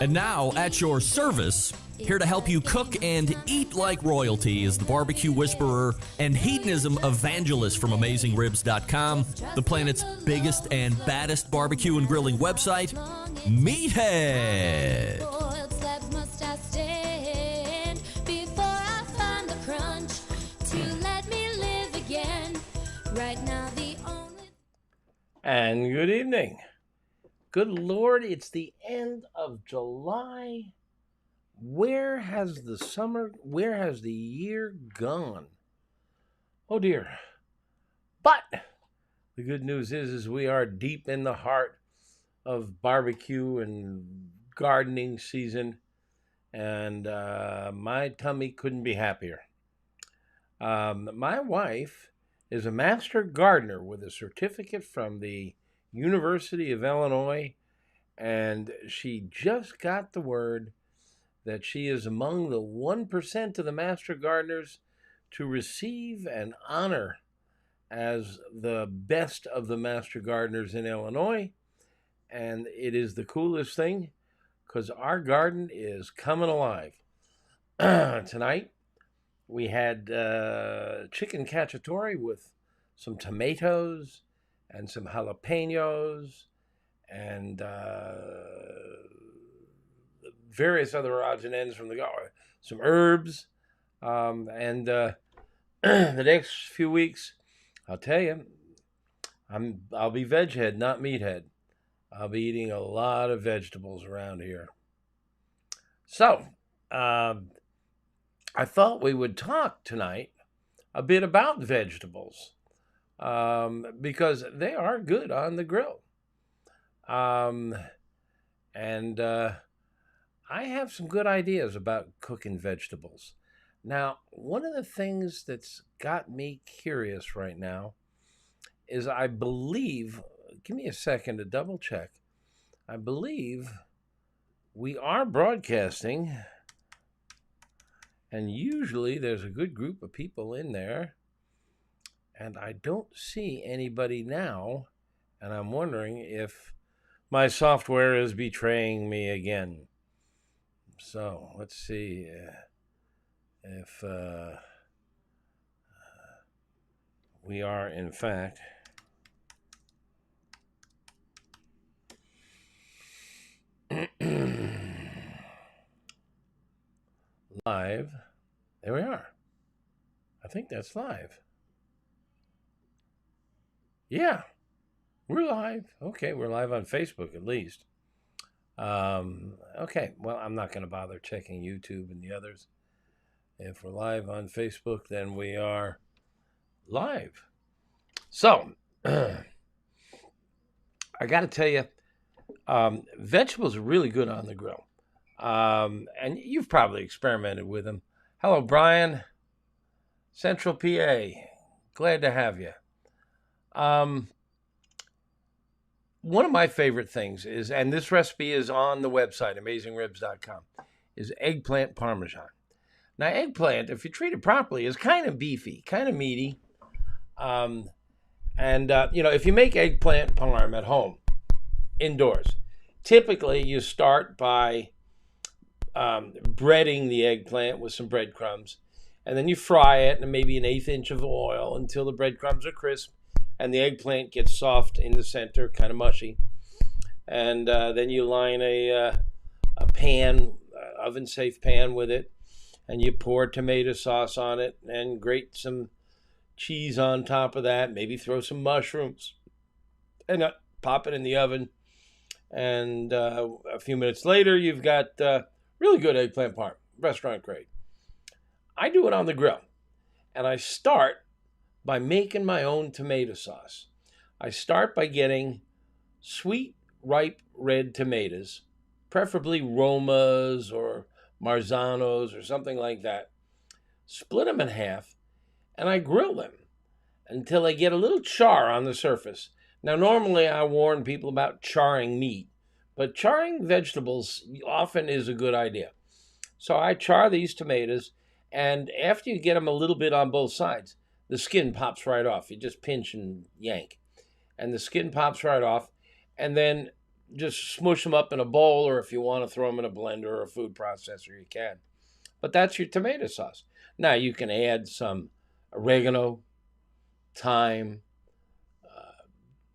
And now, at your service, here to help you cook and eat like royalty is the barbecue whisperer and hedonism evangelist from AmazingRibs.com, the planet's biggest and baddest barbecue and grilling website, Meathead. And good evening. Good Lord, it's the end of July. Where has the year gone? Oh dear. But the good news is we are deep in the heart of barbecue and gardening season, and my tummy couldn't be happier. My wife is a master gardener with a certificate from the University of Illinois, and she just got the word that she is among the 1% of the master gardeners to receive an honor as the best of the master gardeners in Illinois. And it is the coolest thing because our garden is coming alive. Tonight, we had chicken cacciatore with some tomatoes and some jalapenos and various other odds and ends from the garden, some herbs. And the next few weeks, I'll tell you, I'll be veg-head, not meathead. I'll be eating a lot of vegetables around here. So, I thought we would talk tonight a bit about vegetables because they are good on the grill. And I have some good ideas about cooking vegetables. Now, one of the things that's got me curious right now is I believe, give me a second to double check, I believe we are broadcasting, and usually there's a good group of people in there, and I don't see anybody now, and I'm wondering if my software is betraying me again. So let's see if we are in fact live. There we are. I think that's live. Yeah, we're live. Okay, we're live on Facebook at least. Okay, well, I'm not going to bother checking YouTube and the others. If we're live on Facebook, then we are live. So, I got to tell you, vegetables are really good on the grill. And you've probably experimented with them. Hello, Brian, Central PA. Glad to have you. One of my favorite things is, and this recipe is on the website, AmazingRibs.com, is eggplant parmesan. Now, eggplant, if you treat it properly, is kind of beefy, kind of meaty. If you make eggplant parm at home, indoors, typically you start by breading the eggplant with some breadcrumbs, and then you fry it in maybe an 1/8 inch of oil until the breadcrumbs are crisp and the eggplant gets soft in the center, kind of mushy. And then you line a pan, oven-safe pan with it, and you pour tomato sauce on it and grate some cheese on top of that, maybe throw some mushrooms, and pop it in the oven. And a few minutes later, you've got really good eggplant parm, restaurant grade. I do it on the grill, and I start by making my own tomato sauce. I start by getting sweet, ripe red tomatoes, preferably Romas or Marzanos or something like that. Split them in half, and I grill them until they get a little char on the surface. Now, normally I warn people about charring meat, but charring vegetables often is a good idea. So I char these tomatoes, and after you get them a little bit on both sides, the skin pops right off. You just pinch and yank, and the skin pops right off. And then just smush them up in a bowl, or if you want to throw them in a blender or a food processor, you can. But that's your tomato sauce. Now you can add some oregano, thyme,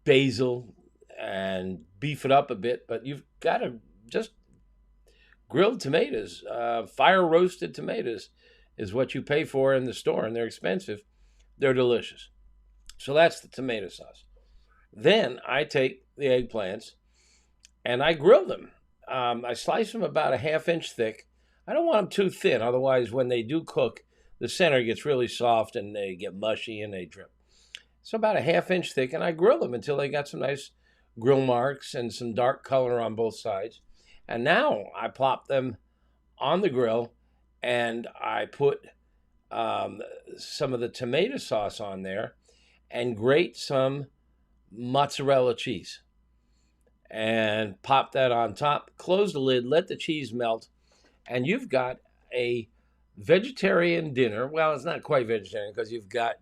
basil, and beef it up a bit. But you've got to just grilled tomatoes, fire roasted tomatoes is what you pay for in the store, and they're expensive. They're delicious. So that's the tomato sauce. Then I take the eggplants and I grill them. I slice them about a ½ inch thick. I don't want them too thin, otherwise when they do cook, the center gets really soft and they get mushy and they drip. So about a ½ inch thick, and I grill them until they got some nice grill marks and some dark color on both sides. And now I plop them on the grill and I put some of the tomato sauce on there and grate some mozzarella cheese and pop that on top. Close the lid, let the cheese melt, and you've got a vegetarian dinner. Well, it's not quite vegetarian because you've got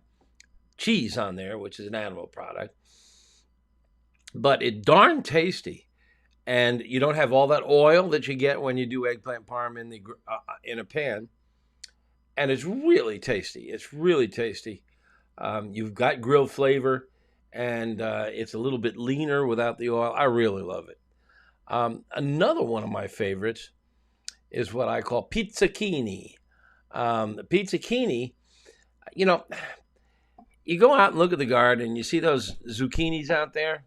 cheese on there, which is an animal product, but it's darn tasty. And you don't have all that oil that you get when you do eggplant parm in a pan. And it's really tasty. It's really tasty. You've got grill flavor, and it's a little bit leaner without the oil. I really love it. Another one of my favorites is what I call pizzucchini. The pizzucchini, you know, you go out and look at the garden and you see those zucchinis out there.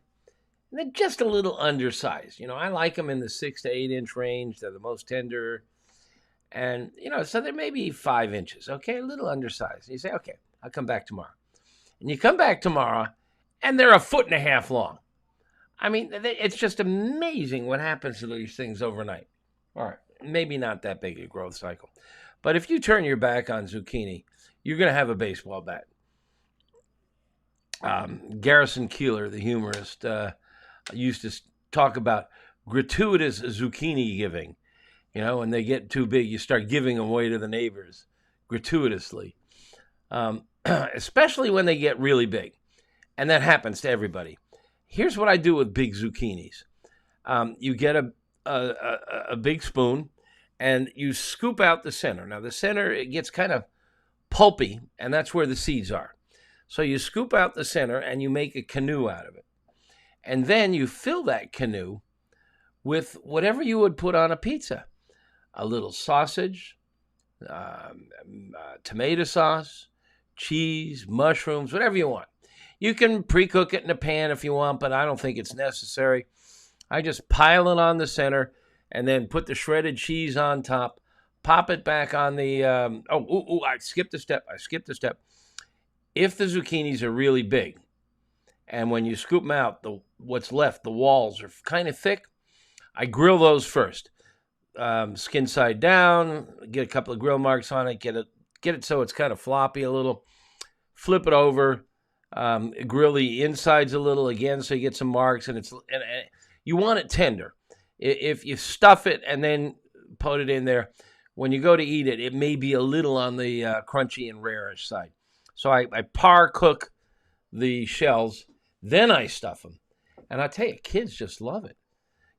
And they're just a little undersized. You know, I like them in the 6 to 8 inch range. They're the most tender. And, you know, so they're maybe 5 inches, okay? A little undersized. And you say, okay, I'll come back tomorrow. And you come back tomorrow, and they're 1.5 feet long. I mean, it's just amazing what happens to these things overnight. All right, maybe not that big a growth cycle. But if you turn your back on zucchini, you're going to have a baseball bat. Garrison Keillor, the humorist, used to talk about gratuitous zucchini giving. You know, when they get too big, you start giving them away to the neighbors gratuitously, especially when they get really big. And that happens to everybody. Here's what I do with big zucchinis. You get a big spoon and you scoop out the center. Now, the center, it gets kind of pulpy, and that's where the seeds are. So you scoop out the center and you make a canoe out of it. And then you fill that canoe with whatever you would put on a pizza. A little sausage, tomato sauce, cheese, mushrooms, whatever you want. You can pre-cook it in a pan if you want, but I don't think it's necessary. I just pile it on the center and then put the shredded cheese on top, pop it back on the... I skipped a step. If the zucchinis are really big, and when you scoop them out, what's left, the walls are kind of thick, I grill those first. Skin side down, get a couple of grill marks on it, get it so it's kind of floppy a little, flip it over, grill the insides a little again so you get some marks, and you want it tender. If you stuff it and then put it in there, when you go to eat it, it may be a little on the crunchy and rarish side. So I par cook the shells, then I stuff them. And I tell you, kids just love it.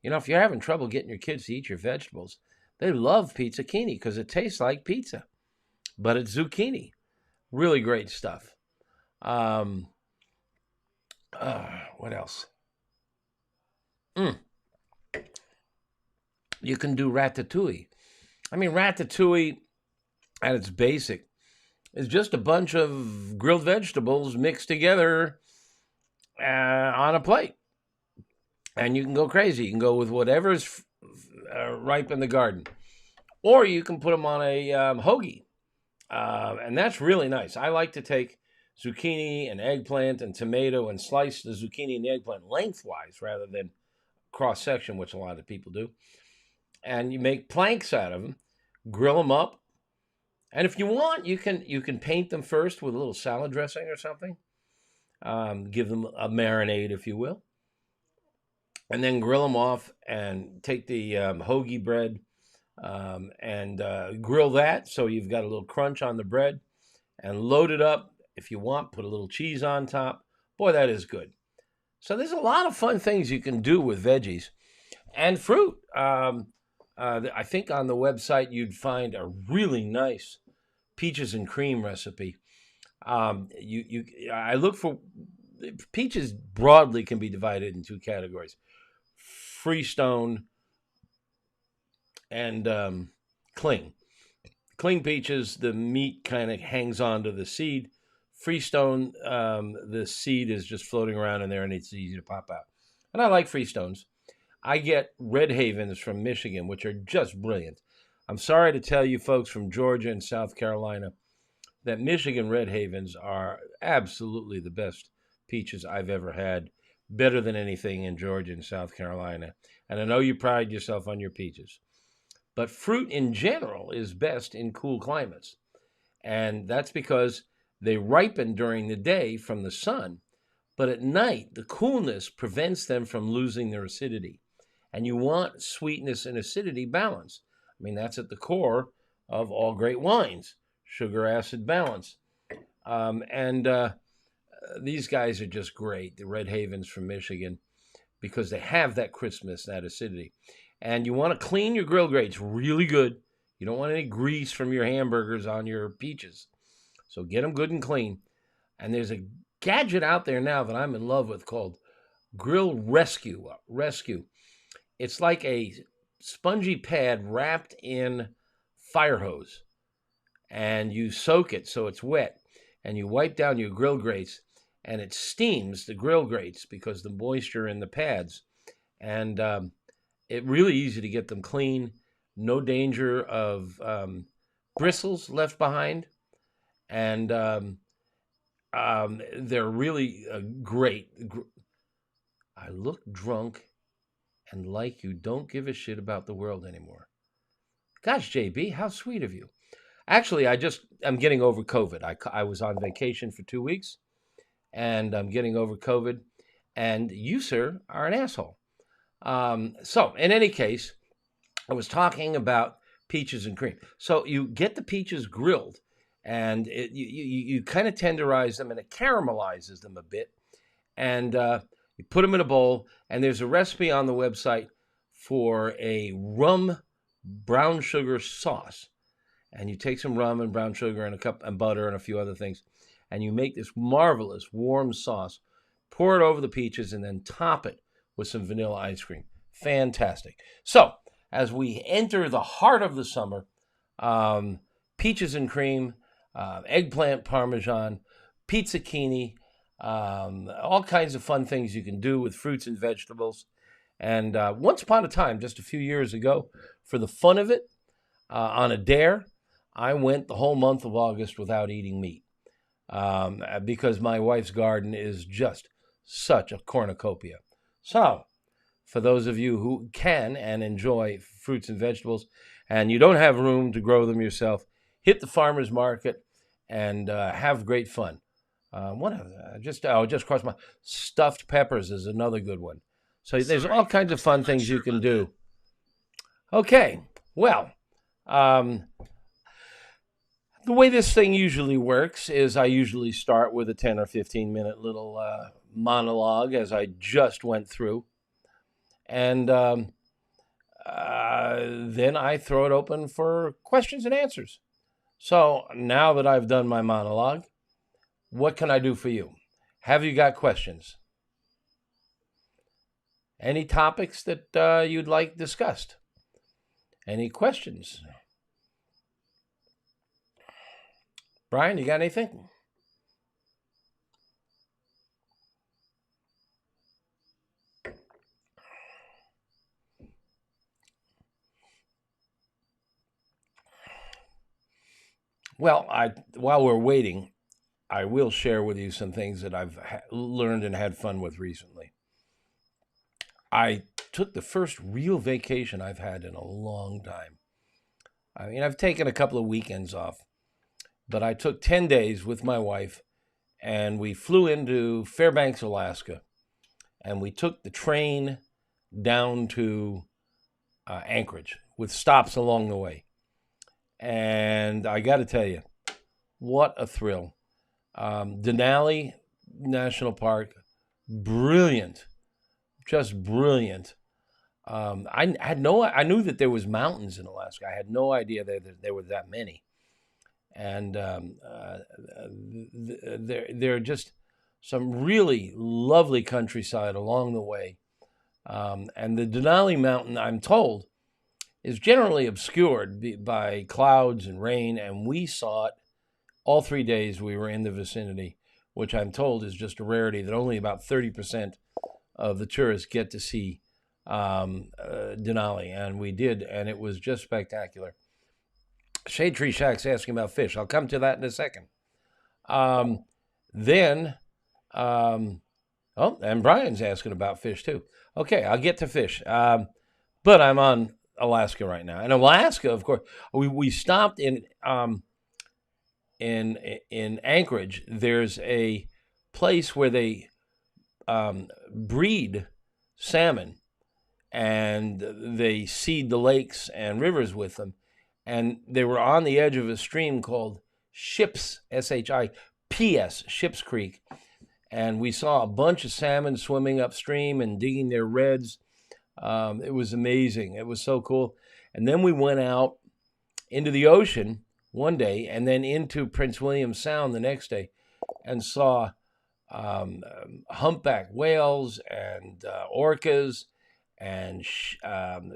You know, if you're having trouble getting your kids to eat your vegetables, they love pizzucchini because it tastes like pizza, but it's zucchini. Really great stuff. What else? You can do ratatouille. I mean, ratatouille at its basic is just a bunch of grilled vegetables mixed together on a plate. And you can go crazy. You can go with whatever's ripe in the garden. Or you can put them on a hoagie. And that's really nice. I like to take zucchini and eggplant and tomato and slice the zucchini and the eggplant lengthwise rather than cross-section, which a lot of people do. And you make planks out of them, grill them up. And if you want, you can paint them first with a little salad dressing or something. Give them a marinade, if you will. And then grill them off and take the hoagie bread and grill that so you've got a little crunch on the bread and load it up. If you want, put a little cheese on top. Boy, that is good. So there's a lot of fun things you can do with veggies. And fruit. I think on the website you'd find a really nice peaches and cream recipe. I look for peaches broadly can be divided in two categories: freestone and cling. Cling peaches, the meat kind of hangs onto the seed. Freestone, the seed is just floating around in there and it's easy to pop out. And I like freestones. I get Red Havens from Michigan, which are just brilliant. I'm sorry to tell you folks from Georgia and South Carolina that Michigan Red Havens are absolutely the best peaches I've ever had, better than anything in Georgia and South Carolina. And I know you pride yourself on your peaches. But fruit in general is best in cool climates. And that's because they ripen during the day from the sun, but at night, the coolness prevents them from losing their acidity. And you want sweetness and acidity balance. I mean, that's at the core of all great wines, sugar acid balance. These guys are just great, the Red Havens from Michigan, because they have that crispness, that acidity. And you want to clean your grill grates really good. You don't want any grease from your hamburgers on your peaches. So get them good and clean. And there's a gadget out there now that I'm in love with called Grill Rescue. It's like a spongy pad wrapped in fire hose. And you soak it so it's wet. And you wipe down your grill grates. And it steams the grill grates because the moisture in the pads. And it's really easy to get them clean. No danger of bristles left behind. And they're really great. I look drunk and like you don't give a shit about the world anymore. Gosh, JB, how sweet of you. Actually, I'm getting over COVID. I was on vacation for 2 weeks, and I'm getting over COVID. And you, sir, are an asshole. So, in any case, I was talking about peaches and cream. So you get the peaches grilled, and you kind of tenderize them, and it caramelizes them a bit. And you put them in a bowl, and there's a recipe on the website for a rum brown sugar sauce. And you take some rum and brown sugar and a cup and butter and a few other things, and you make this marvelous warm sauce. Pour it over the peaches, and then top it with some vanilla ice cream. Fantastic. So, as we enter the heart of the summer, peaches and cream, eggplant parmesan, pizzucchini, all kinds of fun things you can do with fruits and vegetables. And once upon a time, just a few years ago, for the fun of it, on a dare, I went the whole month of August without eating meat because my wife's garden is just such a cornucopia. So, for those of you who can and enjoy fruits and vegetables, and you don't have room to grow them yourself, hit the farmer's market and have great fun. Just crossed my stuffed peppers is another good one. So there's all kinds of fun things you can do. Okay, well, the way this thing usually works is I usually start with a 10 or 15 minute little monologue as I just went through. And then I throw it open for questions and answers. So now that I've done my monologue, what can I do for you? Have you got questions? Any topics that you'd like discussed? Any questions? Brian, you got anything? Well, while we're waiting, I will share with you some things that I've learned and had fun with recently. I took the first real vacation I've had in a long time. I mean, I've taken a couple of weekends off, but I took 10 days with my wife, and we flew into Fairbanks, Alaska, and we took the train down to Anchorage with stops along the way. And I got to tell you, what a thrill. Denali National Park, brilliant, just brilliant. I knew that there was mountains in Alaska. I had no idea that there were that many. And there are just some really lovely countryside along the way. And the Denali Mountain, I'm told, is generally obscured by clouds and rain, and we saw it all 3 days we were in the vicinity, which I'm told is just a rarity, that only about 30% of the tourists get to see Denali, and we did, and it was just spectacular. Shade Tree Shack's asking about fish. I'll come to that in a second. And Brian's asking about fish too. Okay, I'll get to fish. But I'm on Alaska right now. And Alaska, of course, we stopped in Anchorage. There's a place where they breed salmon, and they seed the lakes and rivers with them. And they were on the edge of a stream called Ships, S-H-I-P-S, Ships Creek. And we saw a bunch of salmon swimming upstream and digging their redds. It was amazing. It was so cool. And then we went out into the ocean one day and then into Prince William Sound the next day and saw humpback whales and orcas and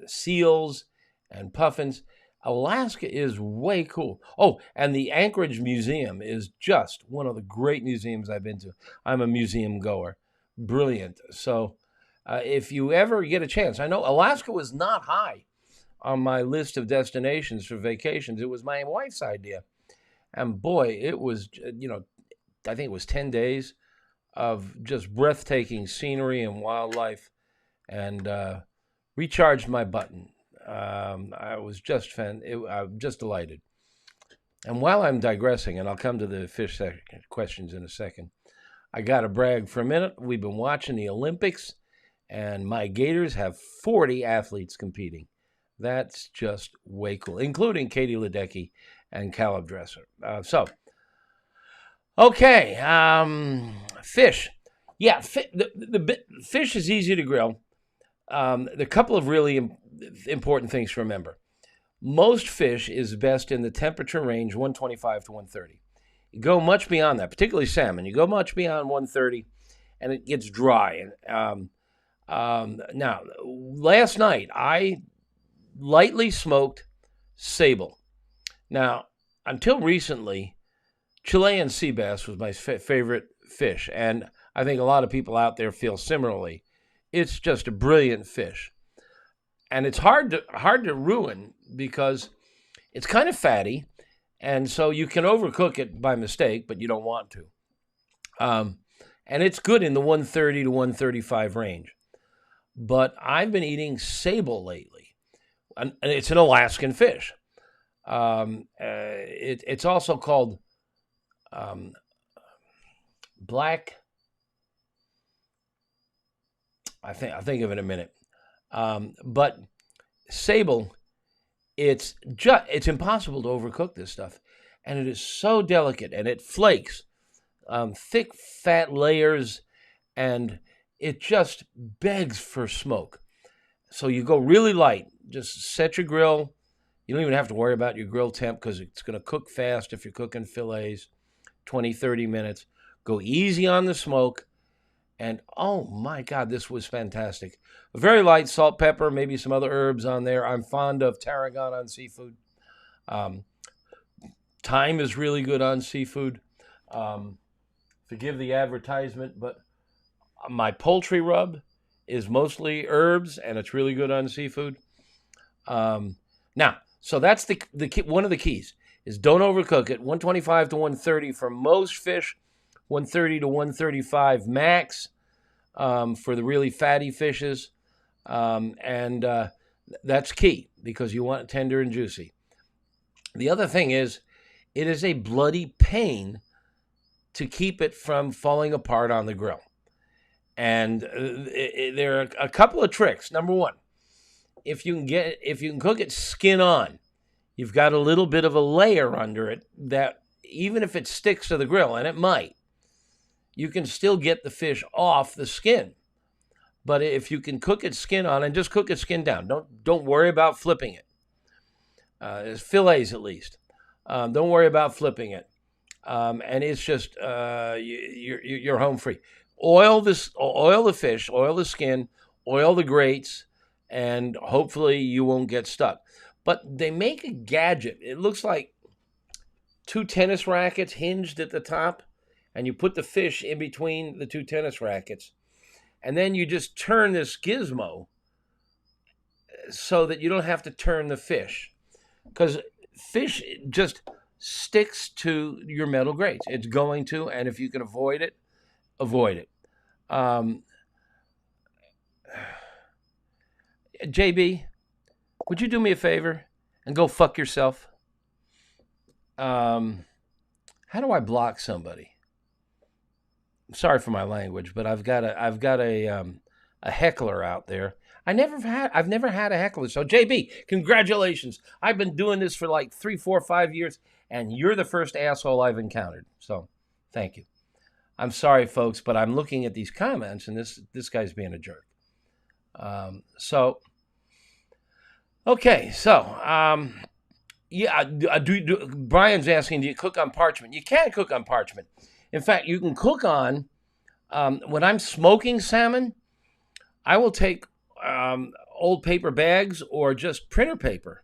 seals and puffins. Alaska is way cool. Oh, and the Anchorage Museum is just one of the great museums I've been to. I'm a museum goer. Brilliant. So if you ever get a chance, I know Alaska was not high on my list of destinations for vacations. It was my wife's idea. And boy, it was, I think it was 10 days of just breathtaking scenery and wildlife, and recharged my button. I was just I'm just delighted. And while I'm digressing, and I'll come to the fish questions in a second, I got to brag for a minute. We've been watching the Olympics, and my Gators have 40 athletes competing. That's just way cool, including Katie Ledecky and Caleb Dresser. Fish. Yeah, the fish is easy to grill. There are a couple of really important things to remember. Most fish is best in the temperature range 125 to 130. You go much beyond that, particularly salmon. You go much beyond 130, and it gets dry. Now, last night I lightly smoked sable. Now, until recently, Chilean sea bass was my favorite fish, and I think a lot of people out there feel similarly. It's just a brilliant fish. And it's hard to ruin because it's kind of fatty, and so you can overcook it by mistake, but you don't want to. And it's good in the 130 to 135 range. But I've been eating sable lately, and it's an Alaskan fish. It's also called black. I'll think of it in a minute. But sable, it's impossible to overcook this stuff, and it is so delicate, and it flakes, thick, fat layers, and it just begs for smoke. So you go really light. Just set your grill. You don't even have to worry about your grill temp because it's going to cook fast if you're cooking fillets, 20, 30 minutes. Go easy on the smoke. And, oh, my God, this was fantastic. A very light salt, pepper, maybe some other herbs on there. I'm fond of tarragon on seafood. Thyme is really good on seafood. Forgive the advertisement, but my poultry rub is mostly herbs, and it's really good on seafood. Now, so that's the one of the keys, is don't overcook it. 125 to 130 for most fish. 130 to 135 max for the really fatty fishes. And that's key because you want it tender and juicy. The other thing is, it is a bloody pain to keep it from falling apart on the grill. And there are a couple of tricks. Number one, if you can cook it skin on, you've got a little bit of a layer under it that even if it sticks to the grill, and it might, you can still get the fish off the skin. But if you can cook it skin on, and just cook it skin down, don't worry about flipping it. Fillets at least. Don't worry about flipping it. And it's just you're home free. Oil the fish, oil the skin, oil the grates, and hopefully you won't get stuck. But they make a gadget. It looks like 2 tennis rackets hinged at the top, and you put the fish in between the 2 tennis rackets, and then you just turn this gizmo so that you don't have to turn the fish, because fish just sticks to your metal grates. It's going to, and if you can avoid it, avoid it. JB, would you do me a favor and go fuck yourself? How do I block somebody? I'm sorry for my language, but I've got a heckler out there. I've never had a heckler. So JB, congratulations. I've been doing this for like 3, 4, 5 years, and you're the first asshole I've encountered. So thank you. I'm sorry, folks, but I'm looking at these comments, and this guy's being a jerk. Brian's asking, do you cook on parchment? You can't cook on parchment. In fact, you can cook on, when I'm smoking salmon, I will take old paper bags or just printer paper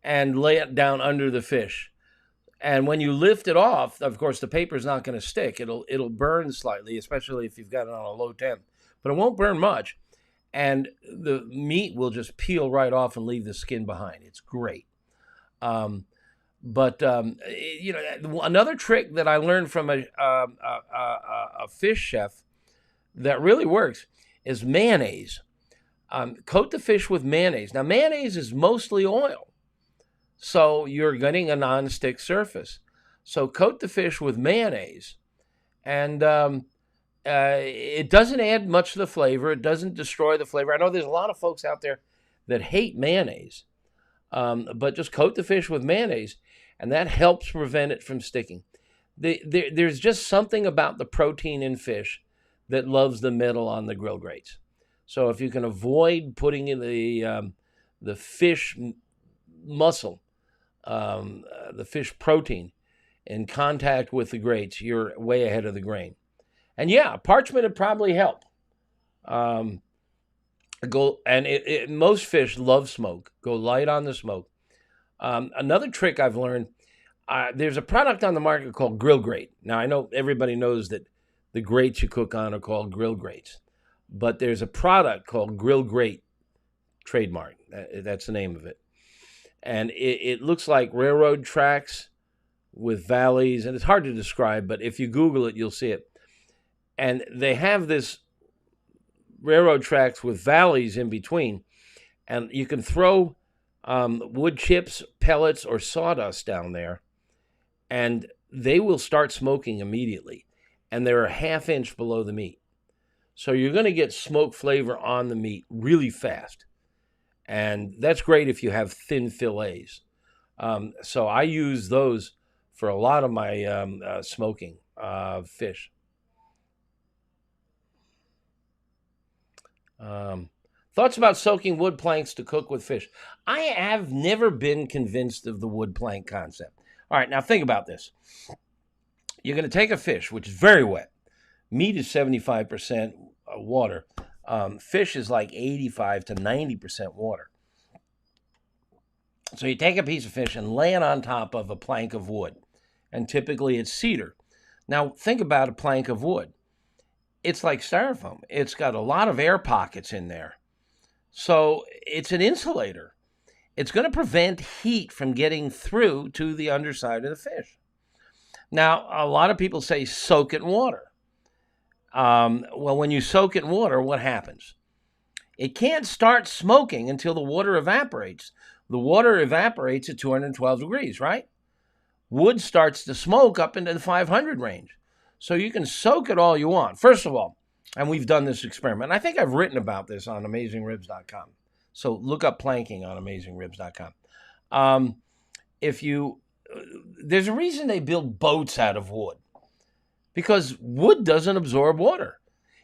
and lay it down under the fish. And when you lift it off, of course, the paper is not going to stick. It'll burn slightly, especially if you've got it on a low temp. But it won't burn much. And the meat will just peel right off and leave the skin behind. It's great. Another trick that I learned from a fish chef that really works is mayonnaise. Coat the fish with mayonnaise. Now, mayonnaise is mostly oil, so you're getting a non-stick surface. So coat the fish with mayonnaise, and it doesn't add much to the flavor. It doesn't destroy the flavor. I know there's a lot of folks out there that hate mayonnaise, but just coat the fish with mayonnaise, and that helps prevent it from sticking. There's just something about the protein in fish that loves the metal on the grill grates. So if you can avoid putting in the fish muscle, the fish protein in contact with the grates, you're way ahead of the grain. And yeah, parchment would probably help. Most fish love smoke. Go light on the smoke. Another trick I've learned, there's a product on the market called Grill Grate. Now, I know everybody knows that the grates you cook on are called grill grates, but there's a product called Grill Grate, trademark. That's the name of it. And it looks like railroad tracks with valleys, and it's hard to describe, but if you Google it, you'll see it. And they have this railroad tracks with valleys in between, and you can throw wood chips, pellets, or sawdust down there, and they will start smoking immediately. And they're a ½ inch below the meat. So you're going to get smoke flavor on the meat really fast. And that's great if you have thin fillets. So I use those for a lot of my smoking fish. Thoughts about soaking wood planks to cook with fish? I have never been convinced of the wood plank concept. All right, now think about this. You're going to take a fish, which is very wet. Meat is 75% water. Fish is like 85 to 90% water. So you take a piece of fish and lay it on top of a plank of wood. And typically it's cedar. Now think about a plank of wood. It's like styrofoam. It's got a lot of air pockets in there. So it's an insulator. It's going to prevent heat from getting through to the underside of the fish. Now, a lot of people say soak it in water. Well, when you soak it in water, what happens? It can't start smoking until the water evaporates. The water evaporates at 212 degrees, right? Wood starts to smoke up into the 500 range. So you can soak it all you want. First of all, and we've done this experiment. I think I've written about this on AmazingRibs.com. So look up planking on AmazingRibs.com. There's a reason they build boats out of wood, because wood doesn't absorb water.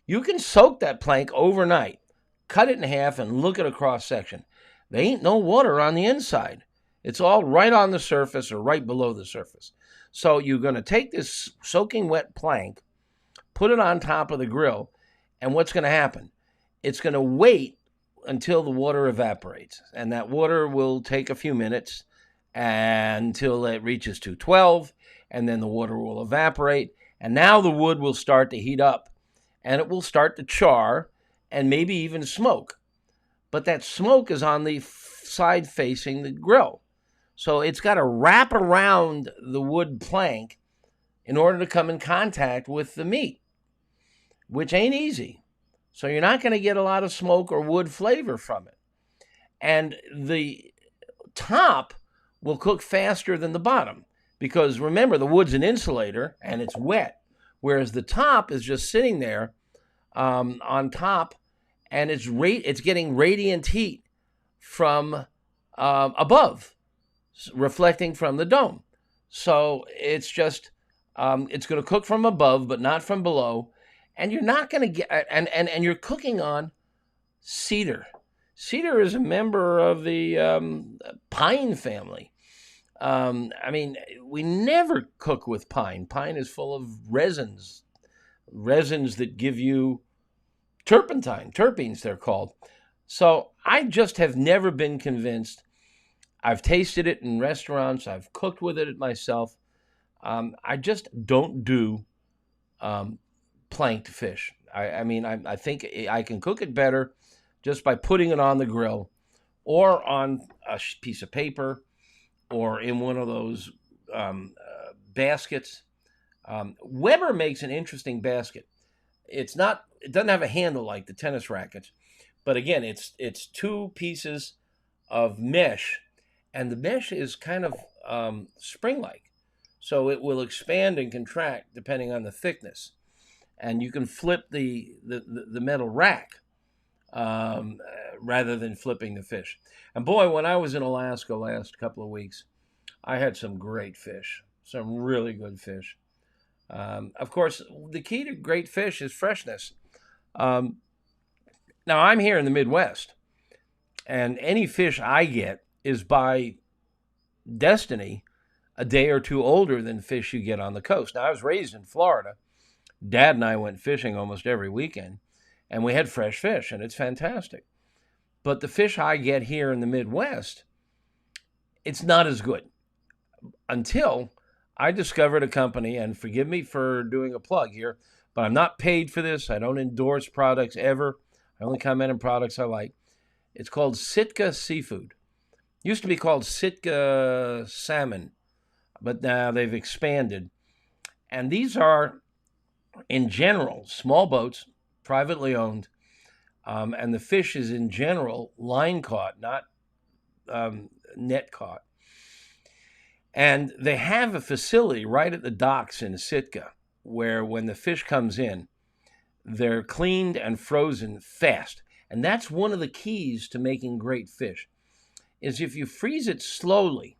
You can soak that plank overnight, cut it in half and look at a cross section. There ain't no water on the inside. It's all right on the surface or right below the surface. So you're going to take this soaking wet plank, put it on top of the grill, and what's going to happen? It's going to wait until the water evaporates, and that water will take a few minutes until it reaches 212, and then the water will evaporate, and now the wood will start to heat up, and it will start to char and maybe even smoke. But that smoke is on the side facing the grill. So it's got to wrap around the wood plank in order to come in contact with the meat, which ain't easy. So you're not going to get a lot of smoke or wood flavor from it. And the top will cook faster than the bottom because, remember, the wood's an insulator and it's wet, whereas the top is just sitting there on top, and it's getting radiant heat from above, reflecting from the dome. So it's just it's going to cook from above, but not from below. And you're not going to get and you're cooking on cedar. Cedar is a member of the pine family. I mean, we never cook with pine. Pine is full of resins that give you terpenes, they're called. So I just have never been convinced. I've tasted it in restaurants. I've cooked with it myself. I just don't do planked fish. I think I can cook it better just by putting it on the grill or on a piece of paper or in one of those baskets. Weber makes an interesting basket. It doesn't have a handle like the tennis rackets, but again, it's two pieces of mesh, and the mesh is kind of spring-like, so it will expand and contract depending on the thickness, and you can flip the metal rack rather than flipping the fish. And boy, when I was in Alaska last couple of weeks, I had some great fish, some really good fish. Of course, the key to great fish is freshness. Now, I'm here in the Midwest, and any fish I get is by destiny a day or two older than fish you get on the coast. Now, I was raised in Florida. Dad and I went fishing almost every weekend, and we had fresh fish, and it's fantastic. But the fish I get here in the Midwest, it's not as good until I discovered a company, and forgive me for doing a plug here, but I'm not paid for this. I don't endorse products ever. I only comment on products I like. It's called Sitka Seafood. It used to be called Sitka Salmon, but now they've expanded. And these are, in general, small boats, privately owned, and the fish is, in general, line caught, not net caught. And they have a facility right at the docks in Sitka where when the fish comes in, they're cleaned and frozen fast. And that's one of the keys to making great fish, is if you freeze it slowly,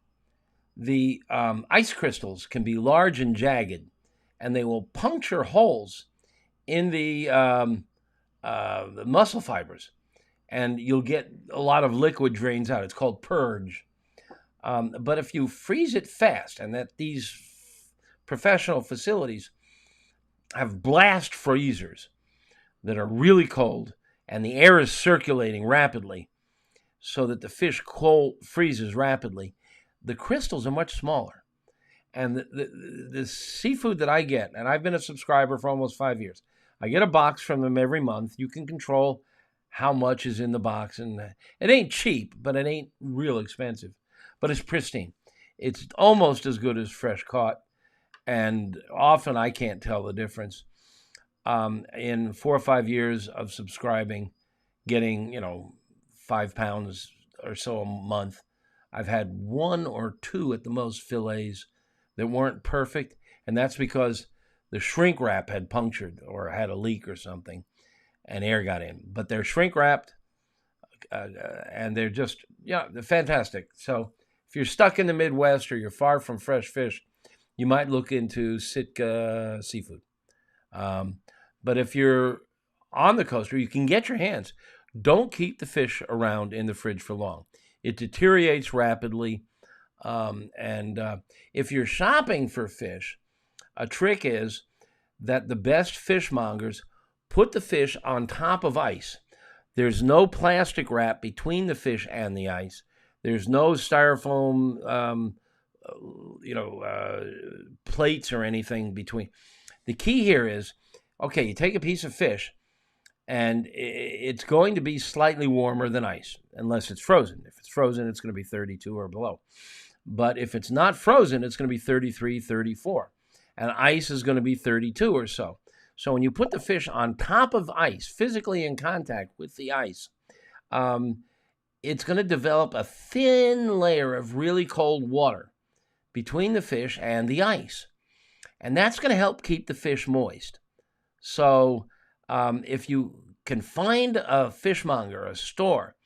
the ice crystals can be large and jagged, and they will puncture holes in the muscle fibers, and you'll get a lot of liquid drains out. It's called purge. But if you freeze it fast, and that these professional facilities have blast freezers that are really cold, and the air is circulating rapidly so that the fish freezes rapidly, the crystals are much smaller. And the seafood that I get, and I've been a subscriber for almost 5 years, I get a box from them every month. You can control how much is in the box, and it ain't cheap, but it ain't real expensive. But it's pristine. It's almost as good as fresh caught, and often I can't tell the difference. In 4 or 5 years of subscribing, getting 5 pounds or so a month, I've had 1 or 2 at the most fillets that weren't perfect, and that's because the shrink wrap had punctured or had a leak or something, and air got in. But they're shrink wrapped, and they're just they're fantastic. So if you're stuck in the Midwest or you're far from fresh fish, you might look into Sitka Seafood. But if you're on the coast, or you can get your hands, Don't keep the fish around in the fridge for long. It deteriorates rapidly. If you're shopping for fish, a trick is that the best fishmongers put the fish on top of ice. There's no plastic wrap between the fish and the ice. There's no styrofoam, plates or anything between. The key here is, okay, you take a piece of fish, and it's going to be slightly warmer than ice, unless it's frozen. If it's frozen, it's going to be 32 or below. But if it's not frozen, it's going to be 33, 34. And ice is going to be 32 or so. So when you put the fish on top of ice, physically in contact with the ice, it's going to develop a thin layer of really cold water between the fish and the ice. And that's going to help keep the fish moist. So if you can find a fishmonger, a store,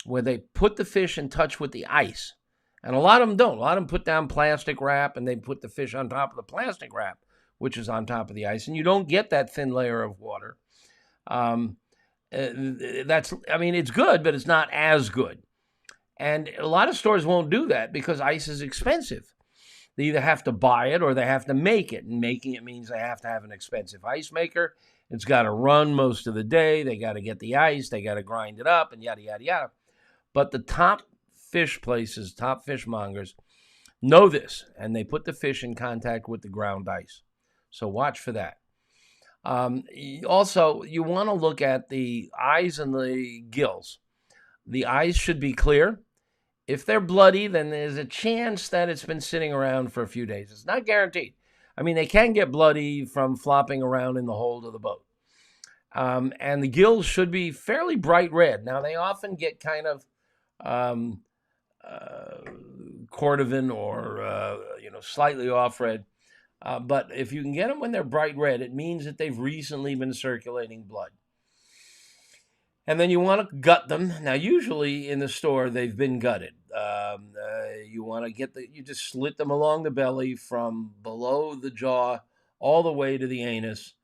where they put the fish in touch with the ice, and a lot of them don't. A lot of them put down plastic wrap, and they put the fish on top of the plastic wrap, which is on top of the ice, and you don't get that thin layer of water. It's good, but it's not as good. And a lot of stores won't do that because ice is expensive. They either have to buy it or they have to make it. And making it means they have to have an expensive ice maker. It's got to run most of the day. They got to get the ice. They got to grind it up and yada, yada, yada. But the top fish places, top fishmongers, know this, and they put the fish in contact with the ground ice. So watch for that. Also, you want to look at the eyes and the gills. The eyes should be clear. If they're bloody, then there's a chance that it's been sitting around for a few days. It's not guaranteed. I mean, they can get bloody from flopping around in the hold of the boat. And the gills should be fairly bright red. Now, they often get kind of cordovan or slightly off red. But if you can get them when they're bright red, it means that they've recently been circulating blood. And then you want to gut them. Now, usually in the store, they've been gutted. You want to you just slit them along the belly from below the jaw all the way to the anus.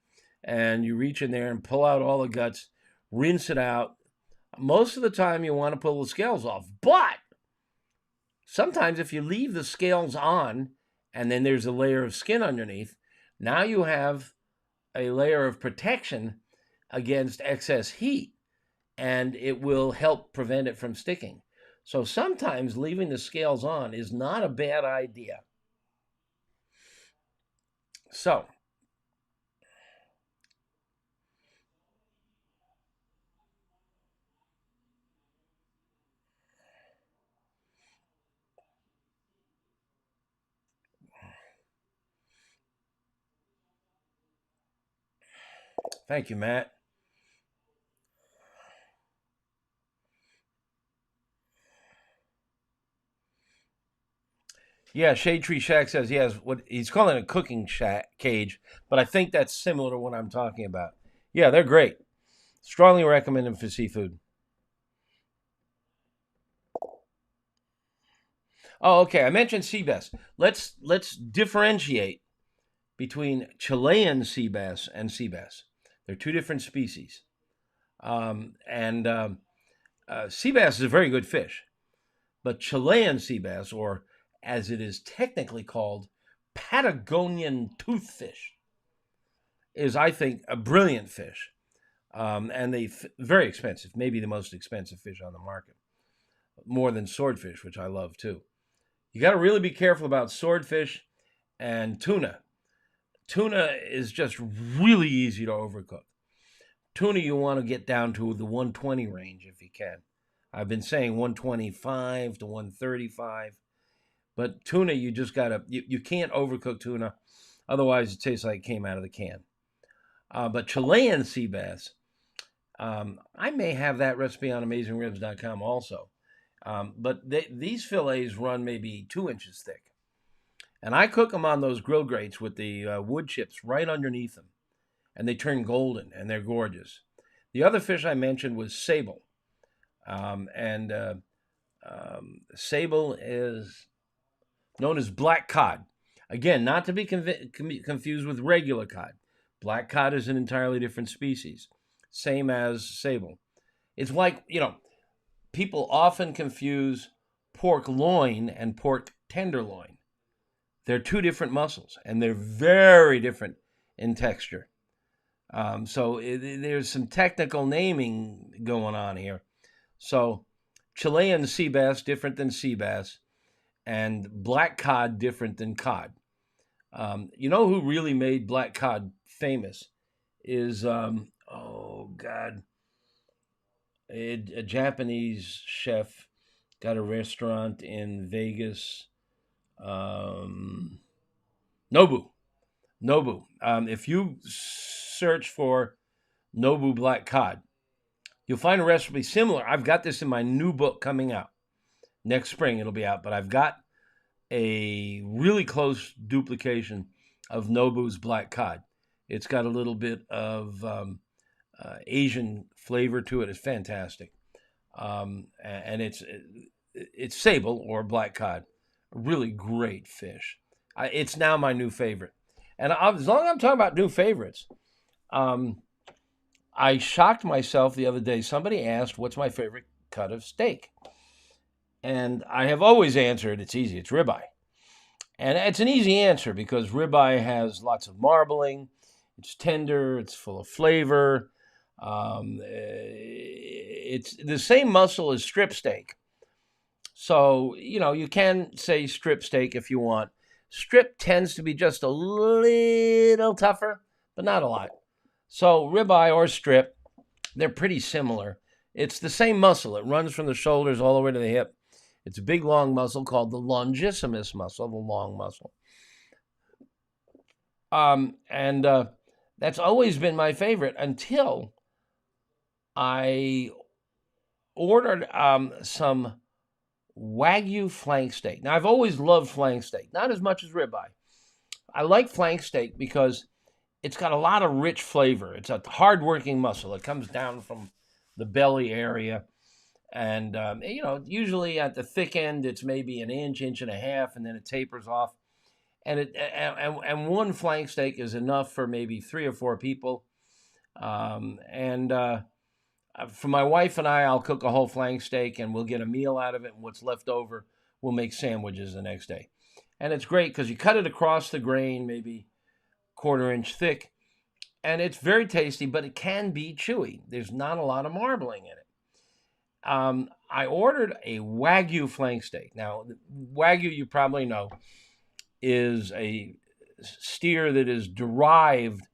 And you reach in there and pull out all the guts, rinse it out. Most of the time, you want to pull the scales off. But sometimes if you leave the scales on and then there's a layer of skin underneath, now you have a layer of protection against excess heat, and it will help prevent it from sticking. So sometimes leaving the scales on is not a bad idea. So, thank you, Matt. Yeah, Shade Tree Shack says he has what he's calling a cooking cage, but I think that's similar to what I'm talking about. Yeah, they're great. Strongly recommend them for seafood. Oh, okay. I mentioned sea bass. Let's differentiate between Chilean sea bass and sea bass. They're two different species. Sea bass is a very good fish, but Chilean sea bass, or as it is technically called, Patagonian toothfish, is, I think, a brilliant fish. And very expensive, maybe the most expensive fish on the market, more than swordfish, which I love too. You got to really be careful about swordfish and tuna. Tuna is just really easy to overcook. Tuna, you want to get down to the 120 range if you can. I've been saying 125 to 135. But tuna, you just got to, you can't overcook tuna. Otherwise, it tastes like it came out of the can. But Chilean sea bass, I may have that recipe on AmazingRibs.com also. But these fillets run maybe 2 inches thick. And I cook them on those grill grates with the wood chips right underneath them. And they turn golden, and they're gorgeous. The other fish I mentioned was sable. Sable is known as black cod. Again, not to be confused with regular cod. Black cod is an entirely different species, same as sable. It's like, people often confuse pork loin and pork tenderloin. They're two different muscles, and they're very different in texture. There's some technical naming going on here. So Chilean sea bass, different than sea bass, and black cod, different than cod. You know who really made black cod famous is, a Japanese chef, got a restaurant in Vegas. Nobu. If you search for Nobu black cod, you'll find a recipe similar. I've got this in my new book coming out. Next spring it'll be out, but I've got a really close duplication of Nobu's black cod. It's got a little bit of Asian flavor to it. It's fantastic. And it's sable or black cod. A really great fish. It's now my new favorite. And as long as I'm talking about new favorites, I shocked myself the other day. Somebody asked, what's my favorite cut of steak? And I have always answered, it's easy, it's ribeye. And it's an easy answer because ribeye has lots of marbling. It's tender, it's full of flavor. It's the same muscle as strip steak. So, you can say strip steak if you want. Strip tends to be just a little tougher, but not a lot. So ribeye or strip, they're pretty similar. It's the same muscle. It runs from the shoulders all the way to the hip. It's a big, long muscle called the longissimus muscle, the long muscle. That's always been my favorite until I ordered some Wagyu flank steak. Now, I've always loved flank steak, not as much as ribeye. I like flank steak because it's got a lot of rich flavor. It's a hard-working muscle. It comes down from the belly area. And, usually at the thick end, it's maybe an inch and a half, and then it tapers off. And one flank steak is enough for maybe 3 or 4 people. For my wife and I'll cook a whole flank steak, and we'll get a meal out of it, and what's left over, we'll make sandwiches the next day. And it's great because you cut it across the grain, maybe 1/4 inch thick, and it's very tasty, but it can be chewy. There's not a lot of marbling in it. I ordered a Wagyu flank steak. Now, Wagyu, you probably know, is a steer that is derived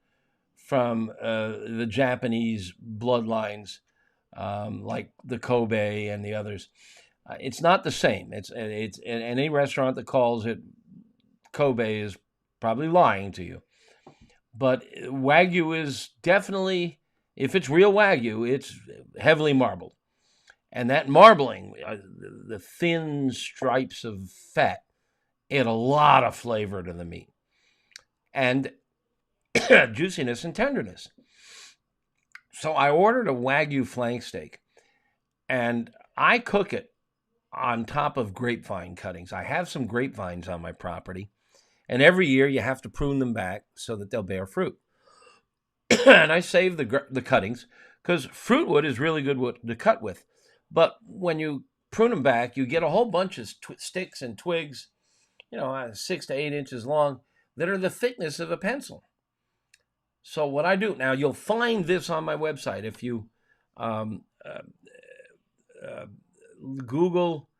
from the Japanese bloodlines, like the Kobe and the others. It's not the same. It's any restaurant that calls it Kobe is probably lying to you. But Wagyu is definitely, if it's real Wagyu, it's heavily marbled. And that marbling, the thin stripes of fat, add a lot of flavor to the meat. And juiciness and tenderness. So I ordered a Wagyu flank steak, and I cook it on top of grapevine cuttings. I have some grapevines on my property, and every year you have to prune them back so that they'll bear fruit. And I save the cuttings because fruit wood is really good wood to cut with. But when you prune them back, you get a whole bunch of sticks and twigs, 6 to 8 inches long, that are the thickness of a pencil. So what I do, now you'll find this on my website. If you Google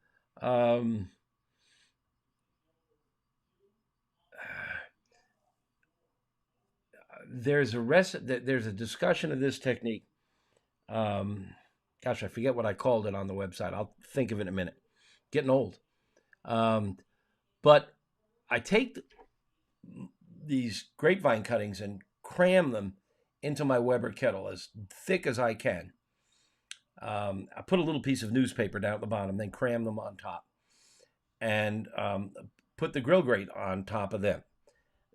there's a discussion of this technique. Gosh, I forget what I called it on the website. I'll think of it in a minute. Getting old. But I take these grapevine cuttings and cram them into my Weber kettle as thick as I can. I put a little piece of newspaper down at the bottom, then cram them on top. And put the grill grate on top of them.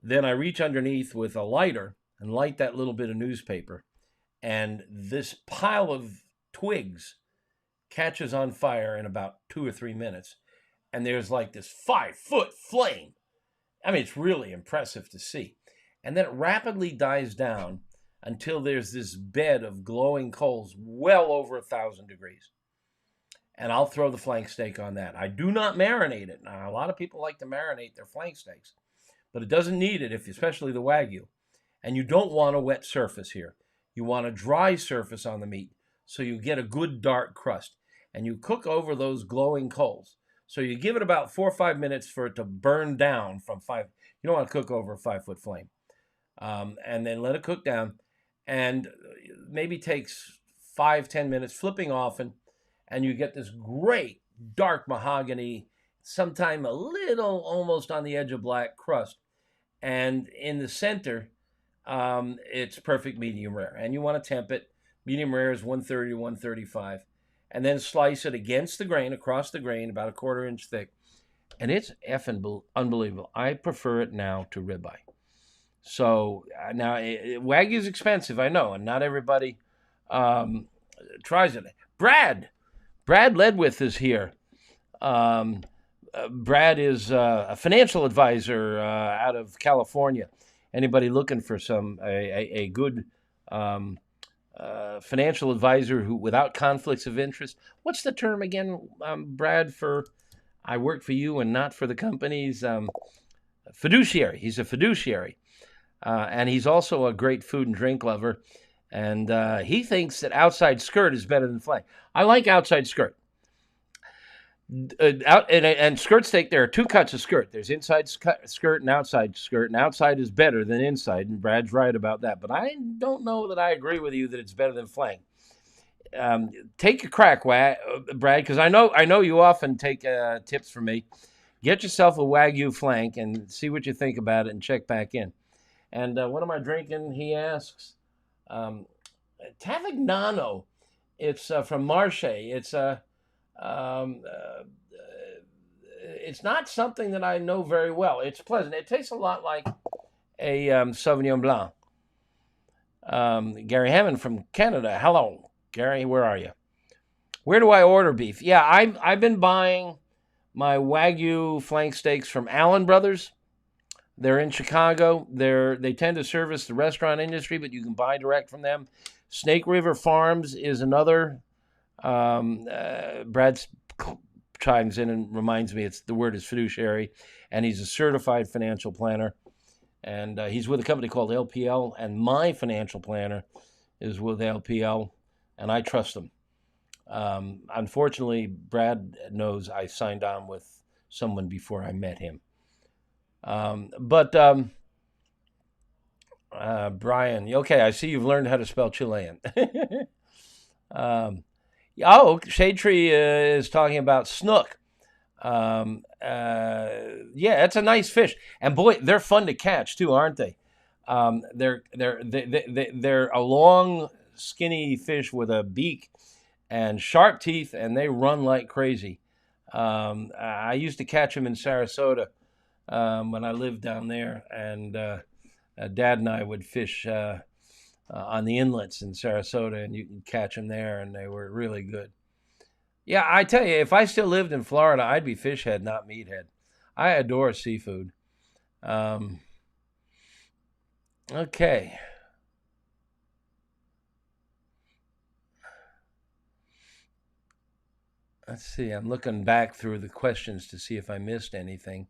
Then I reach underneath with a lighter and light that little bit of newspaper. And this pile of twigs catches on fire in about 2 or 3 minutes. And there's like this 5-foot flame. I mean, it's really impressive to see. And then it rapidly dies down until there's this bed of glowing coals well over 1,000 degrees. And I'll throw the flank steak on that. I do not marinate it. Now, a lot of people like to marinate their flank steaks, but it doesn't need it, especially the Wagyu. And you don't want a wet surface here. You want a dry surface on the meat so you get a good dark crust. And you cook over those glowing coals. So you give it about 4 or 5 minutes for it to burn down from 5. You don't want to cook over a 5-foot flame. And then let it cook down. And maybe takes 5-10 minutes flipping often. And you get this great dark mahogany, sometime a little almost on the edge of black crust. And in the center, it's perfect medium rare. And you want to temp it. Medium rare is 130 to 135. And then slice it against the grain, across the grain, about a 1/4 inch thick. And it's effing unbelievable. I prefer it now to ribeye. So now, Wagyu is expensive, I know, and not everybody tries it. Brad Ledwith is here. Brad is a financial advisor out of California. Anybody looking for a good financial advisor who without conflicts of interest? What's the term again, Brad, for I work for you and not for the companies? Fiduciary. He's a fiduciary. And he's also a great food and drink lover. And he thinks that outside skirt is better than flank. I like outside skirt. And skirt steak, there are 2 cuts of skirt. There's inside skirt and outside skirt, and outside is better than inside, and Brad's right about that. But I don't know that I agree with you that it's better than flank. Take a crack, Brad, because I know you often take tips from me. Get yourself a Wagyu flank and see what you think about it and check back in. And what am I drinking, he asks? Tavignano. It's from Marche. It's it's not something that I know very well. It's pleasant. It tastes a lot like a Sauvignon Blanc. Gary Hammond from Canada. Hello, Gary. Where are you? Where do I order beef? Yeah, I've been buying my Wagyu flank steaks from Allen Brothers. They're in Chicago. They tend to service the restaurant industry, but you can buy direct from them. Snake River Farms is another. Brad chimes in and reminds me the word is fiduciary, and he's a certified financial planner. And he's with a company called LPL, and my financial planner is with LPL, and I trust them. Unfortunately, Brad knows I signed on with someone before I met him. Brian, okay, I see you've learned how to spell Chilean. Shade Tree is talking about snook. Yeah, it's a nice fish, and boy, they're fun to catch too, aren't they? They're a long, skinny fish with a beak and sharp teeth, and they run like crazy. I used to catch them in Sarasota when I lived down there, and Dad and I would fish on the inlets in Sarasota, and you can catch them there, and they were really good. Yeah, I tell you, if I still lived in Florida, I'd be fish head, not meathead. I adore seafood. Okay. Let's see. I'm looking back through the questions to see if I missed anything.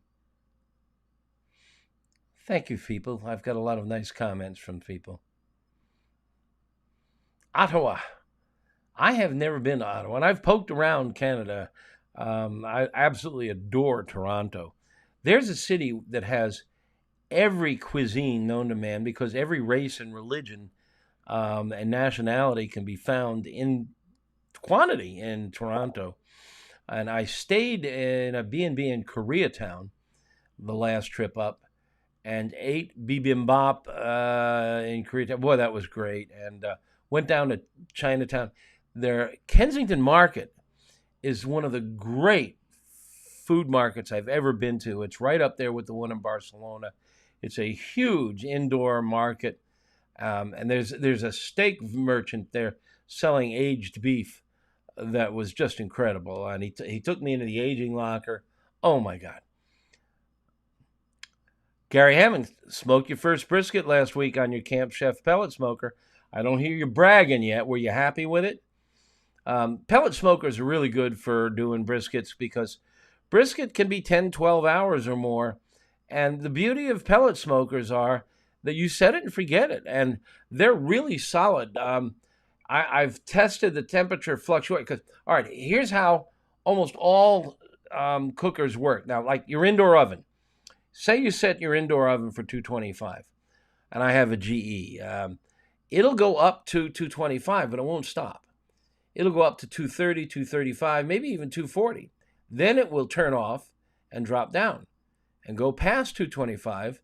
Thank you, people. I've got a lot of nice comments from people. Ottawa. I have never been to Ottawa, and I've poked around Canada. I absolutely adore Toronto. There's a city that has every cuisine known to man because every race and religion and nationality can be found in quantity in Toronto. And I stayed in a B&B in Koreatown the last trip up and ate bibimbap in Koreatown. Boy, that was great. And went down to Chinatown. Their Kensington Market is one of the great food markets I've ever been to. It's right up there with the one in Barcelona. It's a huge indoor market. And there's a steak merchant there selling aged beef that was just incredible. And he took me into the aging locker. Oh, my God. Gary Hammond, smoked your first brisket last week on your Camp Chef pellet smoker. I don't hear you bragging yet. Were you happy with it? Pellet smokers are really good for doing briskets because brisket can be 10, 12 hours or more. And the beauty of pellet smokers are that you set it and forget it. And they're really solid. I've tested the temperature fluctuate because, all right, here's how almost all cookers work. Now, like your indoor oven. Say you set your indoor oven for 225, and I have a GE. It'll go up to 225, but it won't stop. It'll go up to 230, 235, maybe even 240. Then it will turn off and drop down and go past 225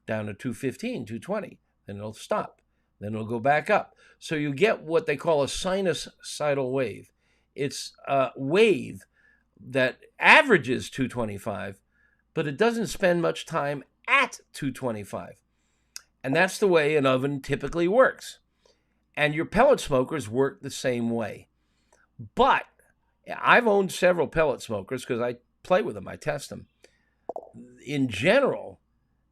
down to 215, 220. Then it'll stop. Then it'll go back up. So you get what they call a sinusoidal wave. It's a wave that averages 225, but it doesn't spend much time at 225. And that's the way an oven typically works. And your pellet smokers work the same way. But I've owned several pellet smokers because I play with them, I test them. In general,